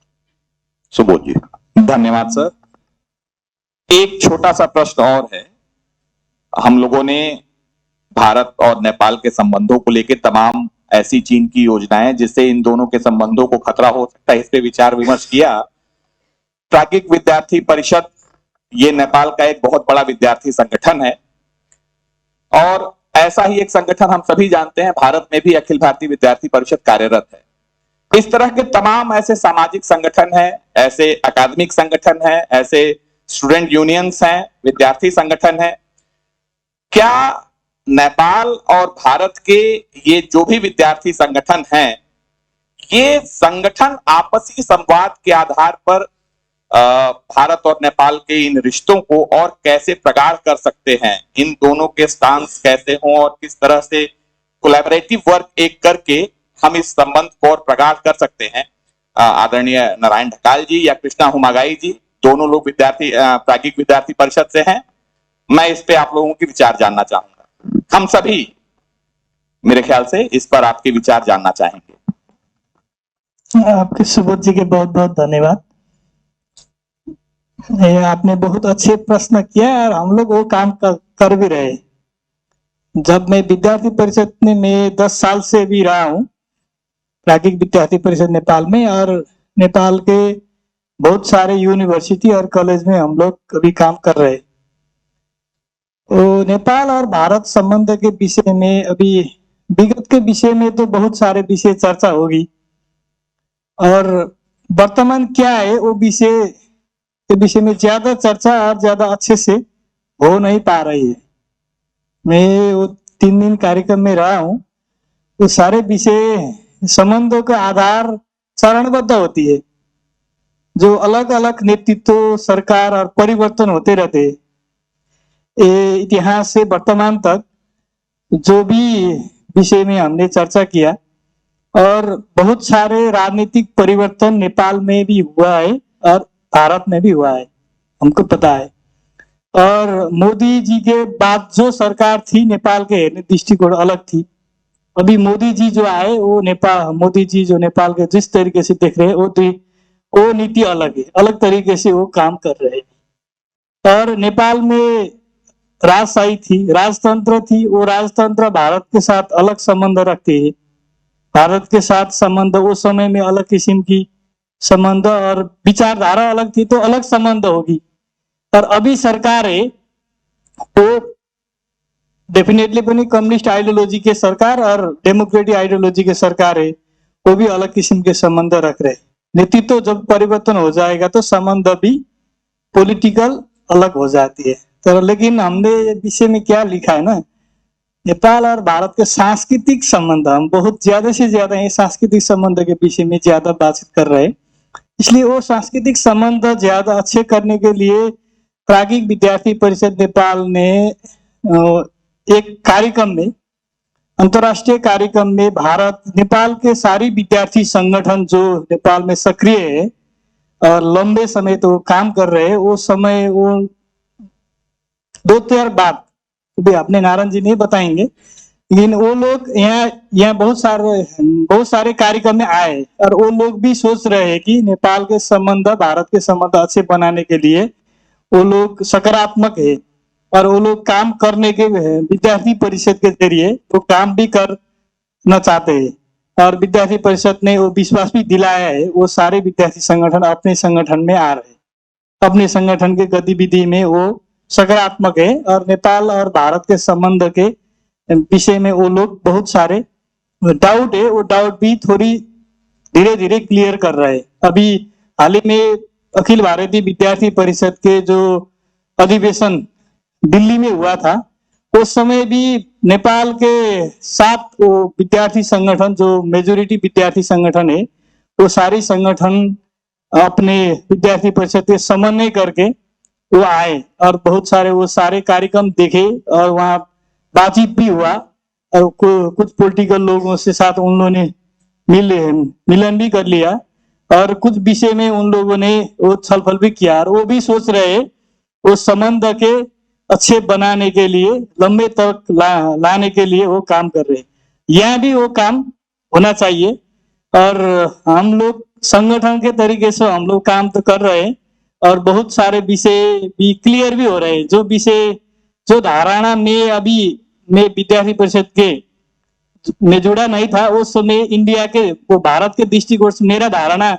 सुबोध जी। धन्यवाद सर। एक छोटा सा प्रश्न और है। हम लोगों ने भारत और नेपाल के संबंधों को लेकर तमाम ऐसी चीन की योजनाएं जिससे इन दोनों के संबंधों को खतरा हो सकता है, इस पे विचार विमर्श किया। प्राज्ञिक विद्यार्थी परिषद ये नेपाल का एक बहुत बड़ा विद्यार्थी संगठन है और ऐसा ही एक संगठन हम सभी जानते हैं भारत में भी अखिल भारतीय विद्यार्थी परिषद कार्यरत है। इस तरह के तमाम ऐसे सामाजिक संगठन हैं, ऐसे अकादमिक संगठन हैं, ऐसे स्टूडेंट यूनियंस हैं, विद्यार्थी संगठन हैं। क्या नेपाल और भारत के ये जो भी विद्यार्थी संगठन हैं, ये संगठन आपसी संवाद के आधार पर भारत और नेपाल के इन रिश्तों को और कैसे प्रगाढ़ कर सकते हैं, इन दोनों के स्टांस कैसे हों और किस तरह से कोलैबोरेटिव वर्क एक करके हम इस संबंध को और प्रगाढ़ कर सकते हैं? आदरणीय नारायण ढकाल जी या कृष्णा हुमागाई जी, दोनों लोग प्राज्ञिक विद्यार्थी परिषद से हैं। मैं इस पे आप लोगों के विचार जानना चाहूंगा। हम सभी मेरे ख्याल से इस पर आपके विचार जानना चाहेंगे। आपके सुबोध जी के बहुत बहुत धन्यवाद। आपने बहुत अच्छे प्रश्न किया और हम लोग वो काम कर भी रहे। जब मैं विद्यार्थी परिषद में मैं 10 साल से भी रहा हूँ, प्राज्ञिक विद्यार्थी परिषद नेपाल में, और नेपाल के बहुत सारे यूनिवर्सिटी और कॉलेज में हम लोग अभी काम कर रहे। तो नेपाल और भारत संबंध के विषय में अभी विगत के विषय में तो बहुत सारे विषय चर्चा होगी और वर्तमान क्या है वो विषय के विषय में ज्यादा चर्चा और ज्यादा अच्छे से हो नहीं पा रही है। मैं वो 3 दिन कार्यक्रम में रहा हूँ, तो सारे विषय संबंधों का आधार चरणबद्ध होती है। जो अलग अलग नेतृत्व सरकार और परिवर्तन होते रहते हैं, इतिहास से वर्तमान तक जो भी विषय में हमने चर्चा किया, और बहुत सारे राजनीतिक परिवर्तन नेपाल में भी हुआ है और भारत में भी हुआ है, हमको पता है। और मोदी जी के बाद जो सरकार थी, नेपाल के दृष्टिकोण अलग थी। अभी मोदी जी जो आए वो मोदी जी जो नेपाल के जिस तरीके से देख रहे हैं वो नीति अलग है, अलग तरीके से वो काम कर रहे हैं। और नेपाल में राजशाही थी, राजतंत्र थी, वो राजतंत्र भारत के साथ अलग संबंध रखते हैं। भारत के साथ संबंध उस समय में अलग किस्म की संबंध और विचारधारा अलग थी, तो अलग संबंध होगी। और अभी सरकार है वो डेफिनेटली पनि कम्युनिस्ट आइडियोलॉजी के सरकार और डेमोक्रेटिक आइडियोलॉजी के सरकार है, वो भी अलग किस्म के संबंध रख रहे। नेतृत्व जब परिवर्तन हो जाएगा तो संबंध भी पॉलिटिकल अलग हो जाती है। तो लेकिन हमने विषय में क्या लिखा है ना, नेपाल और भारत के सांस्कृतिक संबंध, हम बहुत ज्यादा से ज्यादा ये सांस्कृतिक संबंध के विषय में ज्यादा बातचीत कर रहे हैं। इसलिए वो सांस्कृतिक संबंध ज्यादा अच्छे करने के लिए प्राज्ञिक विद्यार्थी परिषद नेपाल ने एक कार्यक्रम में, अंतर्राष्ट्रीय कार्यक्रम में भारत नेपाल के सारी विद्यार्थी संगठन जो नेपाल में सक्रिय है और लंबे समय तो काम कर रहे हैं, वो समय वो 2-4 बात भी अपने नारायण जी नहीं बताएंगे, लेकिन वो लोग यहाँ बहुत सारे कार्यक्रम में आए और वो लोग भी सोच रहे हैं कि नेपाल के संबंध, भारत के संबंध अच्छे बनाने के लिए वो लोग सकारात्मक है और वो लोग काम करने के विद्यार्थी परिषद के जरिए वो काम भी करना चाहते हैं। और विद्यार्थी परिषद ने वो विश्वास भी दिलाया है, वो सारे विद्यार्थी संगठन अपने संगठन में आ रहे हैं, अपने संगठन के गतिविधि में वो सकारात्मक है और नेपाल और भारत के संबंध के विषय में वो लोग बहुत सारे डाउट है, वो डाउट भी थोड़ी धीरे धीरे क्लियर कर रहे हैं। अभी हाल ही में अखिल भारतीय विद्यार्थी परिषद के जो अधिवेशन दिल्ली में हुआ था, उस समय भी नेपाल के 7 विद्यार्थी संगठन जो मेजोरिटी विद्यार्थी संगठन है, वो सारे संगठन अपने विद्यार्थी परिषद के समन्वय करके वो आए और बहुत सारे वो सारे कार्यक्रम देखे और वहाँ बातचीत भी हुआ और कुछ पॉलिटिकल लोगों से साथ उन लोगों ने मिलन भी कर लिया और कुछ विषय में उन लोगों ने वो छलफल भी किया और वो भी सोच रहे वो संबंध के अच्छे बनाने के लिए, लंबे तक लाने के लिए वो काम कर रहे हैं। यहाँ भी वो काम होना चाहिए और हम लोग संगठन के तरीके से हम लोग काम तो कर रहे हैं और बहुत सारे विषय भी क्लियर भी हो रहे हैं। जो विषय जो धारणा में अभी मैं विद्यार्थी परिषद के में जुड़ा नहीं था, उस समय इंडिया के वो भारत के दृष्टिकोण से मेरा धारणा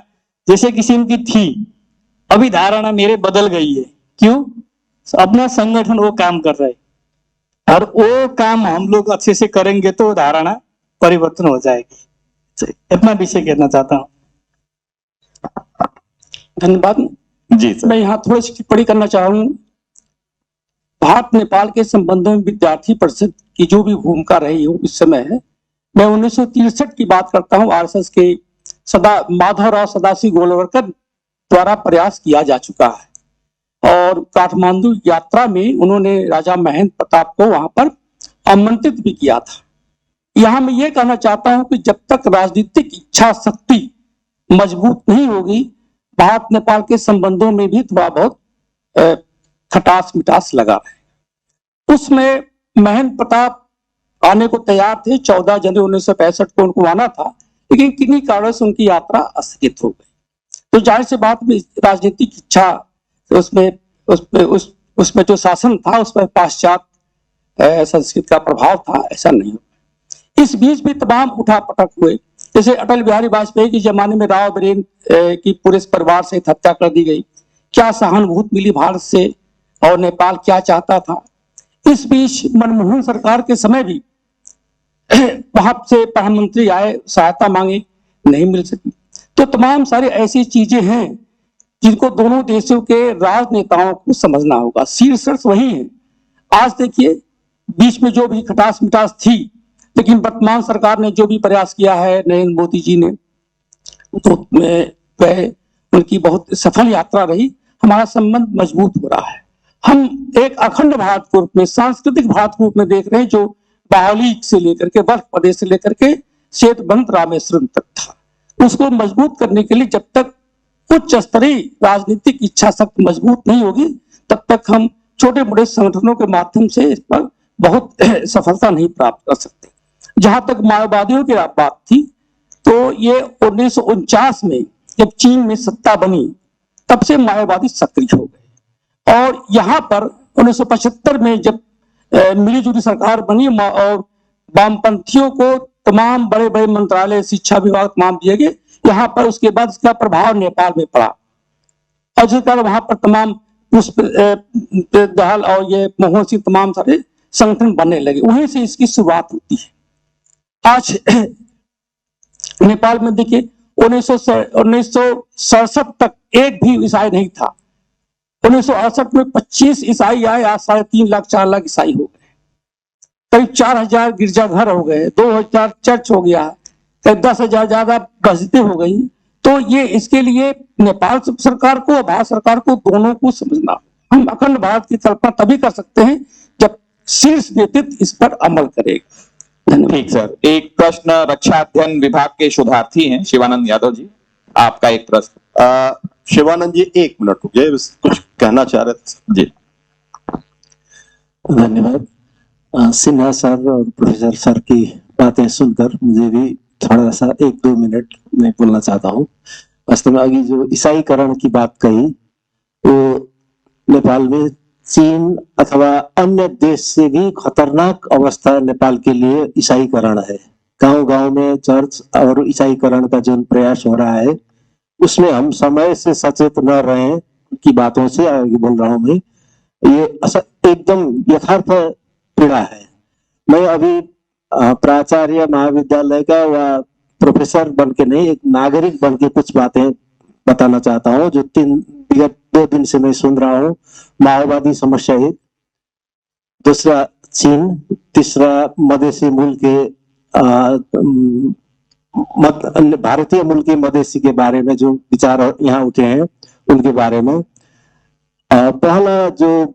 जैसे किस्म की थी, अभी धारणा मेरे बदल गई है। क्यों? अपना संगठन वो काम कर रहे हैं और वो काम हम लोग अच्छे से करेंगे तो धारणा परिवर्तन हो जाएगी। इतना विषय कहना चाहता हूँ। धन्यवाद जी सर। मैं यहाँ थोड़ी सी टिप्पणी करना चाहूँ। भारत नेपाल के संबंधों में विद्यार्थी परिषद की जो भी भूमिका रही हो इस समय है, मैं 1963 की बात करता हूँ। आरएसएस के माधवराव सदाशिव गोलवलकर द्वारा प्रयास किया जा चुका है और काठमांडू यात्रा में उन्होंने राजा महेंद्र प्रताप को वहां पर आमंत्रित भी किया था। यहाँ मैं ये कहना चाहता हूँ कि जब तक राजनीतिक इच्छा शक्ति मजबूत नहीं होगी, भारत नेपाल के संबंधों में भी थोड़ा बहुत खटास मिटास लगा रहे। उसमें महेंद्र प्रताप आने को तैयार थे, 14 जनवरी 1965 को उनको आना था, लेकिन किन्हीं कारणों से उनकी यात्रा स्थगित हो गई। तो जाहिर सी बात में राजनीतिक इच्छा उसमें जो शासन था उसमें पाश्चात्य संस्कृति का प्रभाव था, ऐसा नहीं हो। इस बीच भी तमाम उठापटक हुए। जैसे अटल बिहारी वाजपेयी के जमाने में राव वीरेंद्र की पूरे परिवार से हत्या कर दी गई। क्या सहानुभूति मिली भारत से और नेपाल क्या चाहता था। इस बीच मनमोहन सरकार के समय भी वहां से प्रधानमंत्री आए, सहायता मांगे, नहीं मिल सकी। तो तमाम सारी ऐसी चीजें हैं जिनको दोनों देशों के राजनेताओं को समझना होगा। शीर्षक वही है। आज देखिए बीच में जो भी खटास मिटास थी, लेकिन वर्तमान सरकार ने जो भी प्रयास किया है नरेंद्र मोदी जी ने, तो वह उनकी बहुत सफल यात्रा रही। हमारा संबंध मजबूत हो रहा है। हम एक अखंड भारत के रूप में, सांस्कृतिक भारत के रूप में देख रहे हैं, जो बाहुली से लेकर के बर्फ प्रदेश से लेकर के सेतुबंध रामेश्वरम तक था। उसको मजबूत करने के लिए जब तक उच्च स्तरीय राजनीतिक इच्छा शक्ति मजबूत नहीं होगी, तब तक हम छोटे मोटे संगठनों के माध्यम से इस पर बहुत सफलता नहीं प्राप्त कर सकते। जहां तक माओवादियों की बात थी, तो ये 1949 में जब चीन में सत्ता बनी, तब से माओवादी सक्रिय हो गए। और यहाँ पर 1975 में जब मिलीजुली सरकार बनी और वामपंथियों को तमाम बड़े बड़े मंत्रालय, शिक्षा विभाग तमाम दिए गए, यहाँ पर उसके बाद इसका प्रभाव नेपाल में पड़ा और जिस कारण वहां पर तमाम पुष्प दहल और ये मोहन सिंह तमाम सारे संगठन बनने लगे। वहीं से इसकी शुरुआत होती है। आज नेपाल में देखिए 1967 तक एक भी ईसाई नहीं था। 1968 में 25 ईसाई आए, आज 3.5 लाख 4 लाख ईसाई हो गए। करीब 4000 गिरजाघर हो गए, 2000 चर्च हो गया, करीब 10,000 ज्यादा मस्जिदें हो गई। तो ये इसके लिए नेपाल सरकार को और भारत सरकार को दोनों को समझना। हम अखंड भारत की कल्पना तभी कर सकते हैं जब शीर्ष नेतृत्व इस पर अमल करेगा। ठीक सर। एक प्रश्न रक्षा अध्ययन विभाग के शोधार्थी हैं शिवानंद यादव जी, आपका एक प्रश्न। शिवानंद जी 1 मिनट रुकिए, कुछ कहना चाह रहे थे जी। धन्यवाद। सिन्हा सर और प्रोफेसर सर की बातें सुनकर मुझे भी थोड़ा सा 1-2 मिनट में बोलना चाहता हूँ। वास्तव में अभी जो ईसाईकरण की बात कही, वो नेपाल में चीन अथवा अन्य देश से भी खतरनाक अवस्था नेपाल के लिए ईसाईकरण है। गांव-गांव में चर्च और ईसाईकरण का जो प्रयास हो रहा है, उसमें हम समय से सचेत न रहे की बातों से आगे बोल रहा हूं मैं। ये एकदम यथार्थ पीड़ा है। मैं अभी प्राचार्य महाविद्यालय का व प्रोफेसर बन के नहीं, एक नागरिक बन के कुछ बातें बताना चाहता हूँ जो 2 दिन से मैं सुन रहा हूँ। माओवादी समस्या एक, दूसरा चीन, तीसरा मधेसी मूल के भारतीय मूल के मधेसी के बारे में जो विचार यहाँ उठे हैं उनके बारे में। पहला जो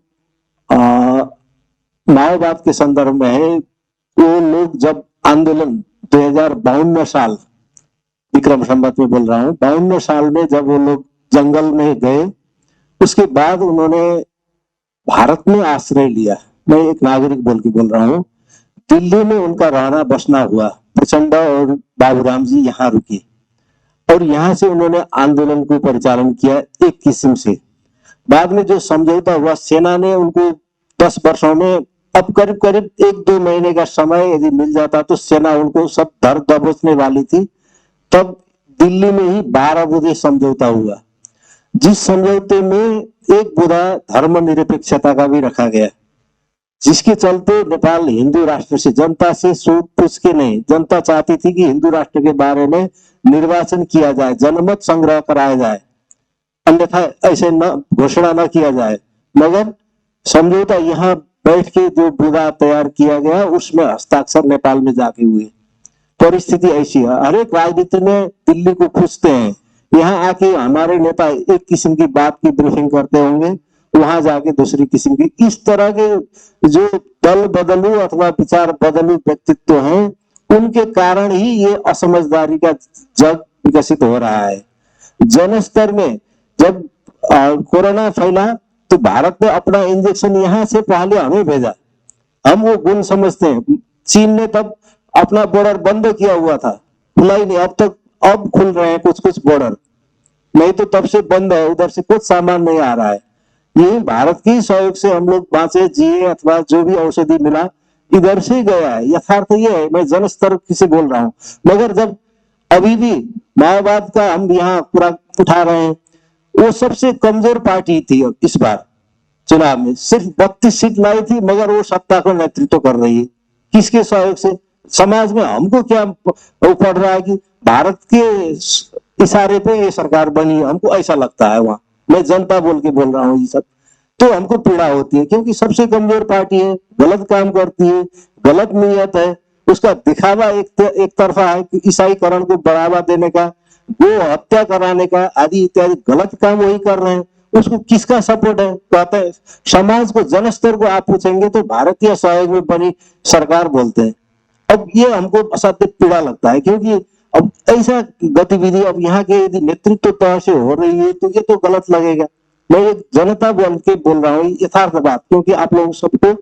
माओवाद के संदर्भ में है, वो लोग जब आंदोलन 2052 साल, विक्रम संवत में बोल रहा हूँ, 52 साल में जब वो लोग जंगल में गए, उसके बाद उन्होंने भारत में आश्रय लिया। मैं एक नागरिक बोल के बोल रहा हूँ। दिल्ली में उनका रहना बसना हुआ। प्रचंड और बाबूराम जी यहाँ रुके और यहाँ से उन्होंने आंदोलन को परिचालन किया एक किस्म से। बाद में जो समझौता हुआ, सेना ने उनको 10 वर्षों में, अब करीब करीब 1-2 महीने का समय यदि मिल जाता तो सेना उनको सब धर दबोचने वाली थी। तब दिल्ली में ही 12 बजे समझौता हुआ, जिस समझौते में एक बुदा धर्मनिरपेक्षता का भी रखा गया, जिसके चलते नेपाल हिंदू राष्ट्र से जनता से सूझ पूछ के नहीं, जनता चाहती थी कि हिंदू राष्ट्र के बारे में निर्वाचन किया जाए, जनमत संग्रह कराया जाए, अन्यथा ऐसे न घोषणा न किया जाए। मगर समझौता यहाँ बैठ के जो बुदा तैयार किया गया उसमें हस्ताक्षर नेपाल में जाके हुए। परिस्थिति ऐसी है, हर एक राजनीति में दिल्ली को पूछते हैं, यहाँ आके हमारे नेता एक किस्म की बात की ब्रीफिंग करते होंगे, वहां जाके दूसरी किस्म की, इस तरह के जो दल बदलू अथवा विचार बदलू व्यक्तित्व हैं, उनके कारण ही ये असमझदारी का जग विकसित हो रहा है। जन स्तर में जब कोरोना फैला तो भारत ने अपना इंजेक्शन यहाँ से पहले हमें भेजा, हम वो गुण समझते हैं। चीन ने तब अपना बॉर्डर बंद किया हुआ था, खुला ही नहीं, अब खुल रहे हैं कुछ कुछ बॉर्डर, नहीं तो तब से बंद है, उधर से कुछ सामान नहीं आ रहा है। ये भारत के सहयोग से हम लोग बांचे, जिए, अथवा जो भी औषधि मिला इधर से गया है। यथार्थ ये है, मैं जन स्तर से बोल रहा हूँ। मगर जब अभी भी माओवाद का हम यहाँ पूरा उठा रहे हैं, वो सबसे कमजोर पार्टी थी इस बार चुनाव में, सिर्फ 32 सीट लाई थी, मगर वो सत्ता का नेतृत्व कर रही है। किसके सहयोग से? समाज में हमको क्या वो पड़ रहा है कि भारत के इशारे पे ये सरकार बनी, हमको ऐसा लगता है। वहां मैं जनता बोल के बोल रहा हूँ, ये सब तो हमको पीड़ा होती है, क्योंकि सबसे कमजोर पार्टी है, गलत काम करती है, गलत नीयत है, उसका दिखावा एक तरफा है कि ईसाईकरण को बढ़ावा देने का, गो हत्या कराने का आदि इत्यादि गलत काम वही कर रहे हैं। उसको किसका सपोर्ट है? कहते हैं समाज को, जन स्तर को आप पूछेंगे तो भारतीय सहयोग में बनी सरकार बोलते हैं। अब ये हमको असाध्य पीड़ा लगता है, क्योंकि अब ऐसा गतिविधि अब यहाँ के यदि नेतृत्व तरह से हो रही है तो ये तो गलत लगेगा। मैं एक जनता बोल के बोल रहा हूँ यथार्थ बात, क्योंकि आप लोग सबको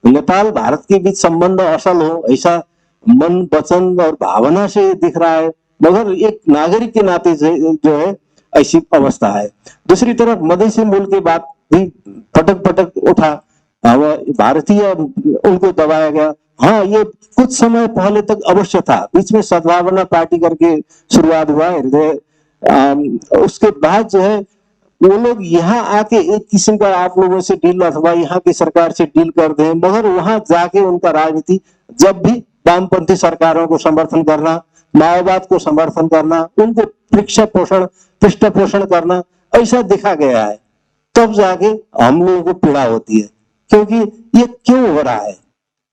नेपाल भारत के बीच संबंध असल हो ऐसा मन, वचन और भावना से दिख रहा है, मगर एक नागरिक के नाते जो है ऐसी अवस्था है। दूसरी तरफ मधेसी मूल की बात भी पटक पटक उठा, भारतीय उनको दबाया गया। हाँ, ये कुछ समय पहले तक अवश्य था, बीच में सद्भावना पार्टी करके शुरुआत हुआ है, उसके बाद जो है वो लोग यहाँ आके एक किस्म का आप लोगों से डील अथवा यहाँ की सरकार से डील करते हैं, मगर वहां जाके उनका राजनीति जब भी वामपंथी सरकारों को समर्थन करना, माओवाद को समर्थन करना, उनको पृष्ठ पोषण करना, ऐसा दिखा गया है। तब जाके हम लोगों को पीड़ा होती है, क्योंकि ये क्यों हो रहा है?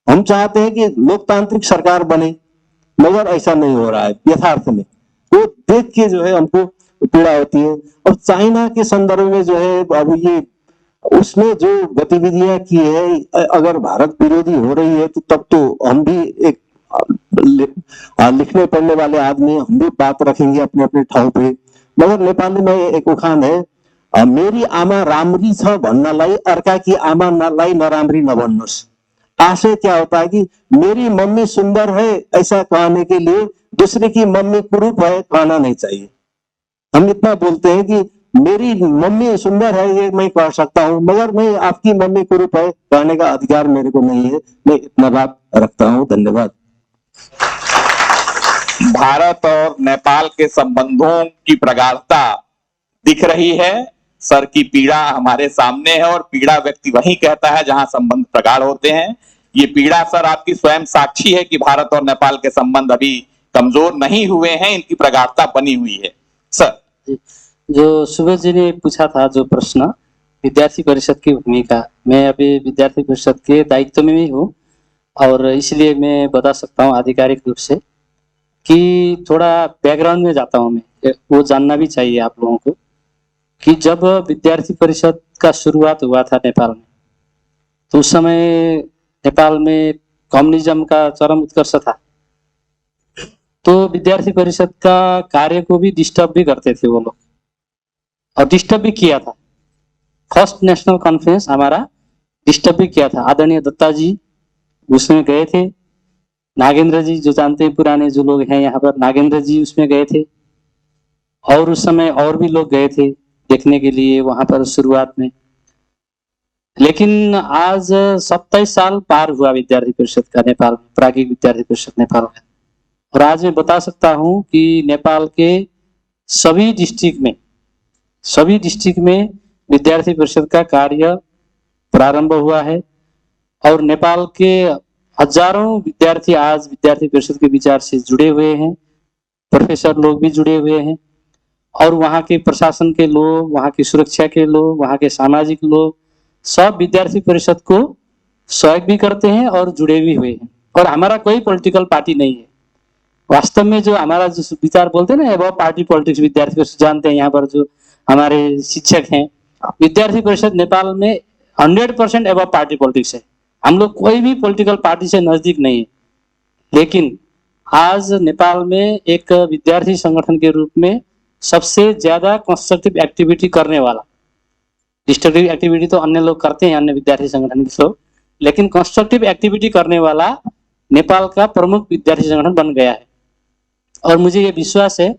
हम चाहते हैं कि लोकतांत्रिक सरकार बने, मगर ऐसा नहीं हो रहा है यथार्थ में। वो देख के जो है हमको पीड़ा होती है। और चाइना के संदर्भ में जो है अब ये उसने जो गतिविधियां की है, अगर भारत विरोधी हो रही है तो तब तो हम भी एक लिखने पढ़ने वाले आदमी, हम भी बात रखेंगे अपने अपने ठाउँ पे। मगर नेपाली में एक उखान है, मेरी आमा राम्री छ भन्नलाई अर्काकी आमा लाई नराम्री नभन्नुहोस्। आशय क्या होता है कि मेरी मम्मी सुंदर है ऐसा कहने के लिए दूसरे की मम्मी कुरूप है कहना नहीं चाहिए। हम इतना बोलते हैं कि मेरी मम्मी सुंदर है ये मैं कह सकता हूँ, मगर मैं आपकी मम्मी कुरूप है कहने का अधिकार मेरे को नहीं है। मैं इतना बात रखता हूँ, धन्यवाद। भारत और नेपाल के संबंधों की प्रगाढ़ता दिख रही है। सर की पीड़ा हमारे सामने है, और पीड़ा व्यक्ति वही कहता है जहां संबंध प्रगाढ़ होते हैं। ये पीड़ा सर आपकी स्वयं साक्षी है कि भारत और नेपाल के संबंध अभी कमजोर नहीं हुए हैं, इनकी प्रगाढ़ता बनी हुई है। सर जो सुबह जी ने पूछा था जो प्रश्न, विद्यार्थी परिषद की भूमिका, मैं अभी विद्यार्थी परिषद के दायित्व में भी हूँ, और इसलिए मैं बता सकता हूँ आधिकारिक रूप से कि थोड़ा बैकग्राउंड में जाता हूँ मैं, वो जानना भी चाहिए आप लोगों को कि जब विद्यार्थी परिषद का शुरुआत हुआ था नेपाल में, तो उस समय नेपाल में कम्युनिज्म का चरम उत्कर्ष था, तो विद्यार्थी परिषद का कार्य को भी डिस्टर्ब भी करते थे वो लोग, और डिस्टर्ब भी किया था। फर्स्ट नेशनल कॉन्फ्रेंस हमारा डिस्टर्ब भी किया था। आदरणीय दत्ता जी उसमें गए थे, नागेंद्र जी जो जानते हैं पुराने जो लोग हैं यहाँ पर, नागेंद्र जी उसमें गए थे, और उस समय और भी लोग गए थे देखने के लिए वहां पर शुरुआत में। लेकिन आज 27 साल पार हुआ विद्यार्थी परिषद का नेपाल में, प्राज्ञिक विद्यार्थी परिषद नेपाल में, और आज मैं बता सकता हूं कि नेपाल के सभी डिस्ट्रिक्ट में विद्यार्थी परिषद का कार्य प्रारंभ हुआ है और नेपाल के हजारों विद्यार्थी आज विद्यार्थी परिषद के विचार से जुड़े हुए हैं, प्रोफेसर लोग भी जुड़े हुए हैं और वहाँ के प्रशासन के लोग, वहाँ की सुरक्षा के लोग, वहाँ के सामाजिक लोग सब विद्यार्थी परिषद को सहयोग भी करते हैं और जुड़े भी हुए हैं। और हमारा कोई पॉलिटिकल पार्टी नहीं है। वास्तव में जो हमारा जो विचार बोलते हैं ना, अब पार्टी पॉलिटिक्स, विद्यार्थी परिषद जानते हैं, यहाँ पर जो हमारे शिक्षक हैं, विद्यार्थी परिषद नेपाल में 100% अब पार्टी पॉलिटिक्स है। हम लोग कोई भी पॉलिटिकल पार्टी से नजदीक नहीं है, लेकिन आज नेपाल में एक विद्यार्थी संगठन के रूप में सबसे ज्यादा कंस्ट्रक्टिव एक्टिविटी करने वाला, डिस्ट्रक्टिव एक्टिविटी तो अन्य लोग करते हैं, अन्य विद्यार्थी संगठन के लोग, लेकिन कंस्ट्रक्टिव एक्टिविटी करने वाला नेपाल का प्रमुख विद्यार्थी संगठन बन गया है। और मुझे ये विश्वास है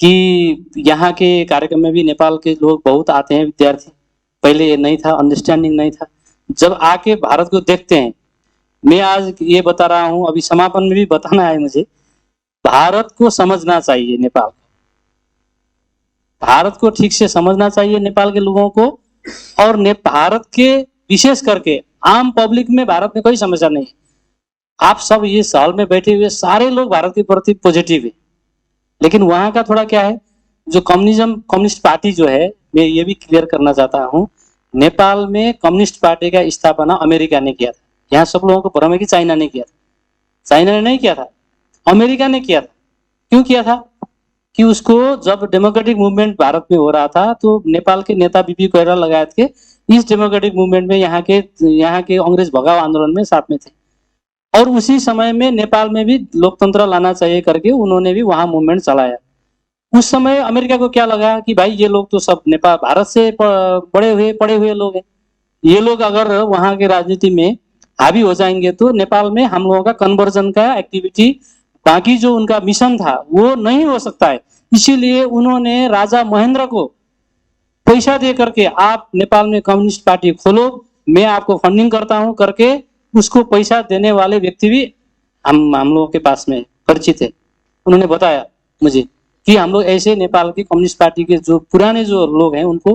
कि यहाँ के कार्यक्रम में भी नेपाल के लोग बहुत आते हैं विद्यार्थी। पहले ये नहीं था, अंडरस्टैंडिंग नहीं था। जब आके भारत को देखते हैं, मैं आज ये बता रहा हूँ, अभी समापन में भी बताना है मुझे, भारत को समझना चाहिए नेपाल, भारत को ठीक से समझना चाहिए नेपाल के लोगों को। और भारत के विशेष करके आम पब्लिक में भारत में कोई समस्या नहीं है। आप सब ये साल में बैठे हुए सारे लोग भारत के प्रति पॉजिटिव है, लेकिन वहां का थोड़ा क्या है, जो कम्युनिस्ट पार्टी जो है, मैं ये भी क्लियर करना चाहता हूँ, नेपाल में कम्युनिस्ट पार्टी का स्थापना अमेरिका ने किया था। यहाँ सब लोगों को भ्रम है कि चाइना ने किया था। चाइना ने नहीं किया था, अमेरिका ने किया था। क्यों किया था? कि उसको जब डेमोक्रेटिक मूवमेंट भारत में हो रहा था तो नेपाल के नेता बीपी कोइराला लगायत के इस डेमोक्रेटिक मूवमेंट में यहाँ के अंग्रेज भगाओ आंदोलन में साथ में थे। और उसी समय में नेपाल में भी लोकतंत्र लाना चाहिए करके उन्होंने भी वहां मूवमेंट चलाया। उस समय अमेरिका को क्या लगा कि भाई ये लोग तो सब नेपाल भारत से पड़े हुए लोग हैं, ये लोग अगर वहां के राजनीति में हावी हो जाएंगे तो नेपाल में हम लोगों का कन्वर्जन का एक्टिविटी, बाकी जो उनका मिशन था वो नहीं हो सकता है। इसीलिए उन्होंने राजा महेंद्र को पैसा दे करके आप नेपाल में कम्युनिस्ट पार्टी खोलो, मैं आपको फंडिंग करता हूं करके उसको पैसा देने वाले व्यक्ति भी हम लोगों के पास में परिचित है। उन्होंने बताया मुझे कि हम लोग ऐसे नेपाल की कम्युनिस्ट पार्टी के जो पुराने जो लोग हैं उनको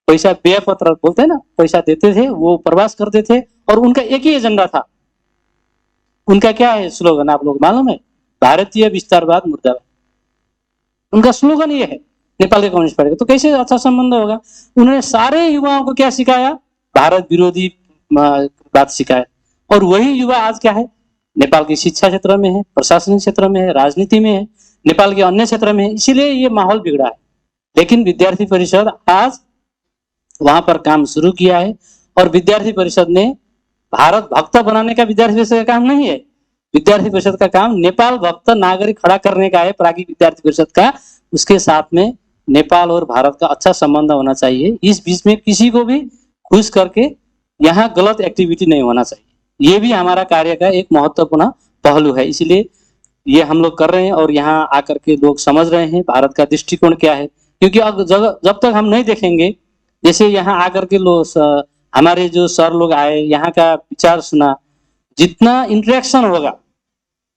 पैसा, व्यय पत्र बोलते हैं ना, पैसा देते थे, वो प्रवास करते थे और उनका एक ही एजेंडा था। उनका क्या है स्लोगन आप लोग मालूम है? भारतीय विस्तारवाद मुर्दाबाद। उनका स्लोगन ये है नेपाल के कम्युनिस्ट पार्टी का। तो कैसे अच्छा संबंध होगा? उन्होंने सारे युवाओं को क्या सिखाया? भारत विरोधी बात सिखाया। और वही युवा आज क्या है? नेपाल की शिक्षा क्षेत्र में है, प्रशासनिक क्षेत्र में है, राजनीति में है, नेपाल के अन्य क्षेत्र में है। इसीलिए ये माहौल बिगड़ा है। लेकिन विद्यार्थी परिषद आज वहां पर काम शुरू किया है और विद्यार्थी परिषद ने भारत भक्त बनाने का विद्यार्थी परिषद का काम नहीं है। विद्यार्थी परिषद का काम नेपाल भक्त नागरिक खड़ा करने का है, प्राज्ञिक विद्यार्थी परिषद का। उसके साथ में नेपाल और भारत का अच्छा संबंध होना चाहिए। इस बीच में किसी को भी खुश करके यहाँ गलत एक्टिविटी नहीं होना चाहिए। ये भी हमारा कार्य का एक महत्वपूर्ण पहलू है। इसलिए ये हम लोग कर रहे हैं और यहाँ आकर के लोग समझ रहे हैं भारत का दृष्टिकोण क्या है। क्योंकि जब तक हम नहीं देखेंगे, जैसे यहाँ आकर के लोग, हमारे जो सर लोग आए, यहाँ का विचार सुना, जितना इंटरेक्शन होगा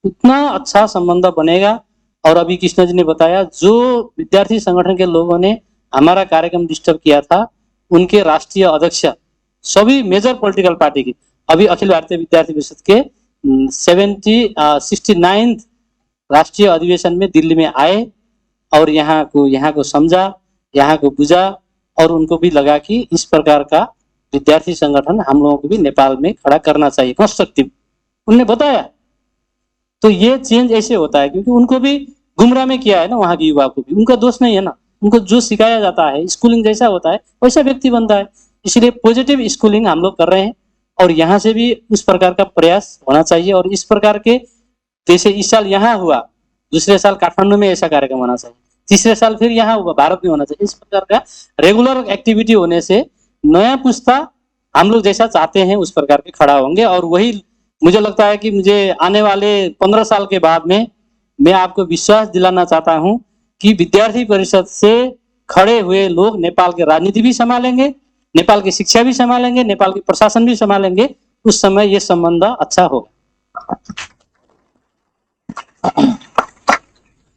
उतना अच्छा संबंध बनेगा। और अभी कृष्ण जी ने बताया, जो विद्यार्थी संगठन के लोगों ने हमारा कार्यक्रम डिस्टर्ब किया था, उनके राष्ट्रीय अध्यक्ष सभी मेजर पॉलिटिकल पार्टी की अभी अखिल भारतीय विद्यार्थी परिषद के 69 राष्ट्रीय अधिवेशन में दिल्ली में आए और यहाँ को समझा, यहाँ को बुझा और उनको भी लगा कि इस प्रकार का विद्यार्थी संगठन हम लोगों को भी नेपाल में खड़ा करना चाहिए, कंस्ट्रक्टिव। उन्होंने बताया। तो ये चेंज ऐसे होता है क्योंकि उनको भी गुमराह में किया है ना, वहां के युवा को भी। उनका दोष नहीं है ना, उनको जो सिखाया जाता है, स्कूलिंग जैसा होता है वैसा व्यक्ति बनता है। इसलिए पॉजिटिव स्कूलिंग हम लोग कर रहे हैं और यहाँ से भी उस प्रकार का प्रयास होना चाहिए। और इस प्रकार के, जैसे इस साल यहाँ हुआ, दूसरे साल काठमांडू में ऐसा कार्यक्रम होना चाहिए, तीसरे साल फिर यहाँ हुआ, भारत में होना चाहिए। इस प्रकार का रेगुलर एक्टिविटी होने से नया पुस्ता हम लोग जैसा चाहते हैं उस प्रकार के खड़ा होंगे। और वही मुझे लगता है कि मुझे आने वाले 15 साल के बाद में मैं आपको विश्वास दिलाना चाहता हूं कि विद्यार्थी परिषद से खड़े हुए लोग नेपाल की राजनीति भी संभालेंगे, नेपाल की शिक्षा भी संभालेंगे, नेपाल की प्रशासन भी संभालेंगे। उस समय ये संबंध अच्छा होगा।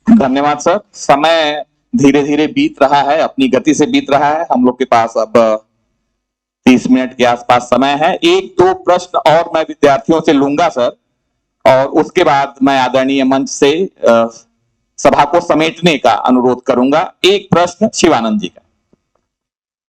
धन्यवाद सर। समय धीरे धीरे बीत रहा है, अपनी गति से बीत रहा है। हम लोग के पास अब 30 मिनट के आसपास समय है। एक दो प्रश्न और मैं विद्यार्थियों से लूंगा सर, और उसके बाद मैं आदरणीय मंच से सभा को समेटने का अनुरोध करूंगा। एक प्रश्न शिवानंद जी का।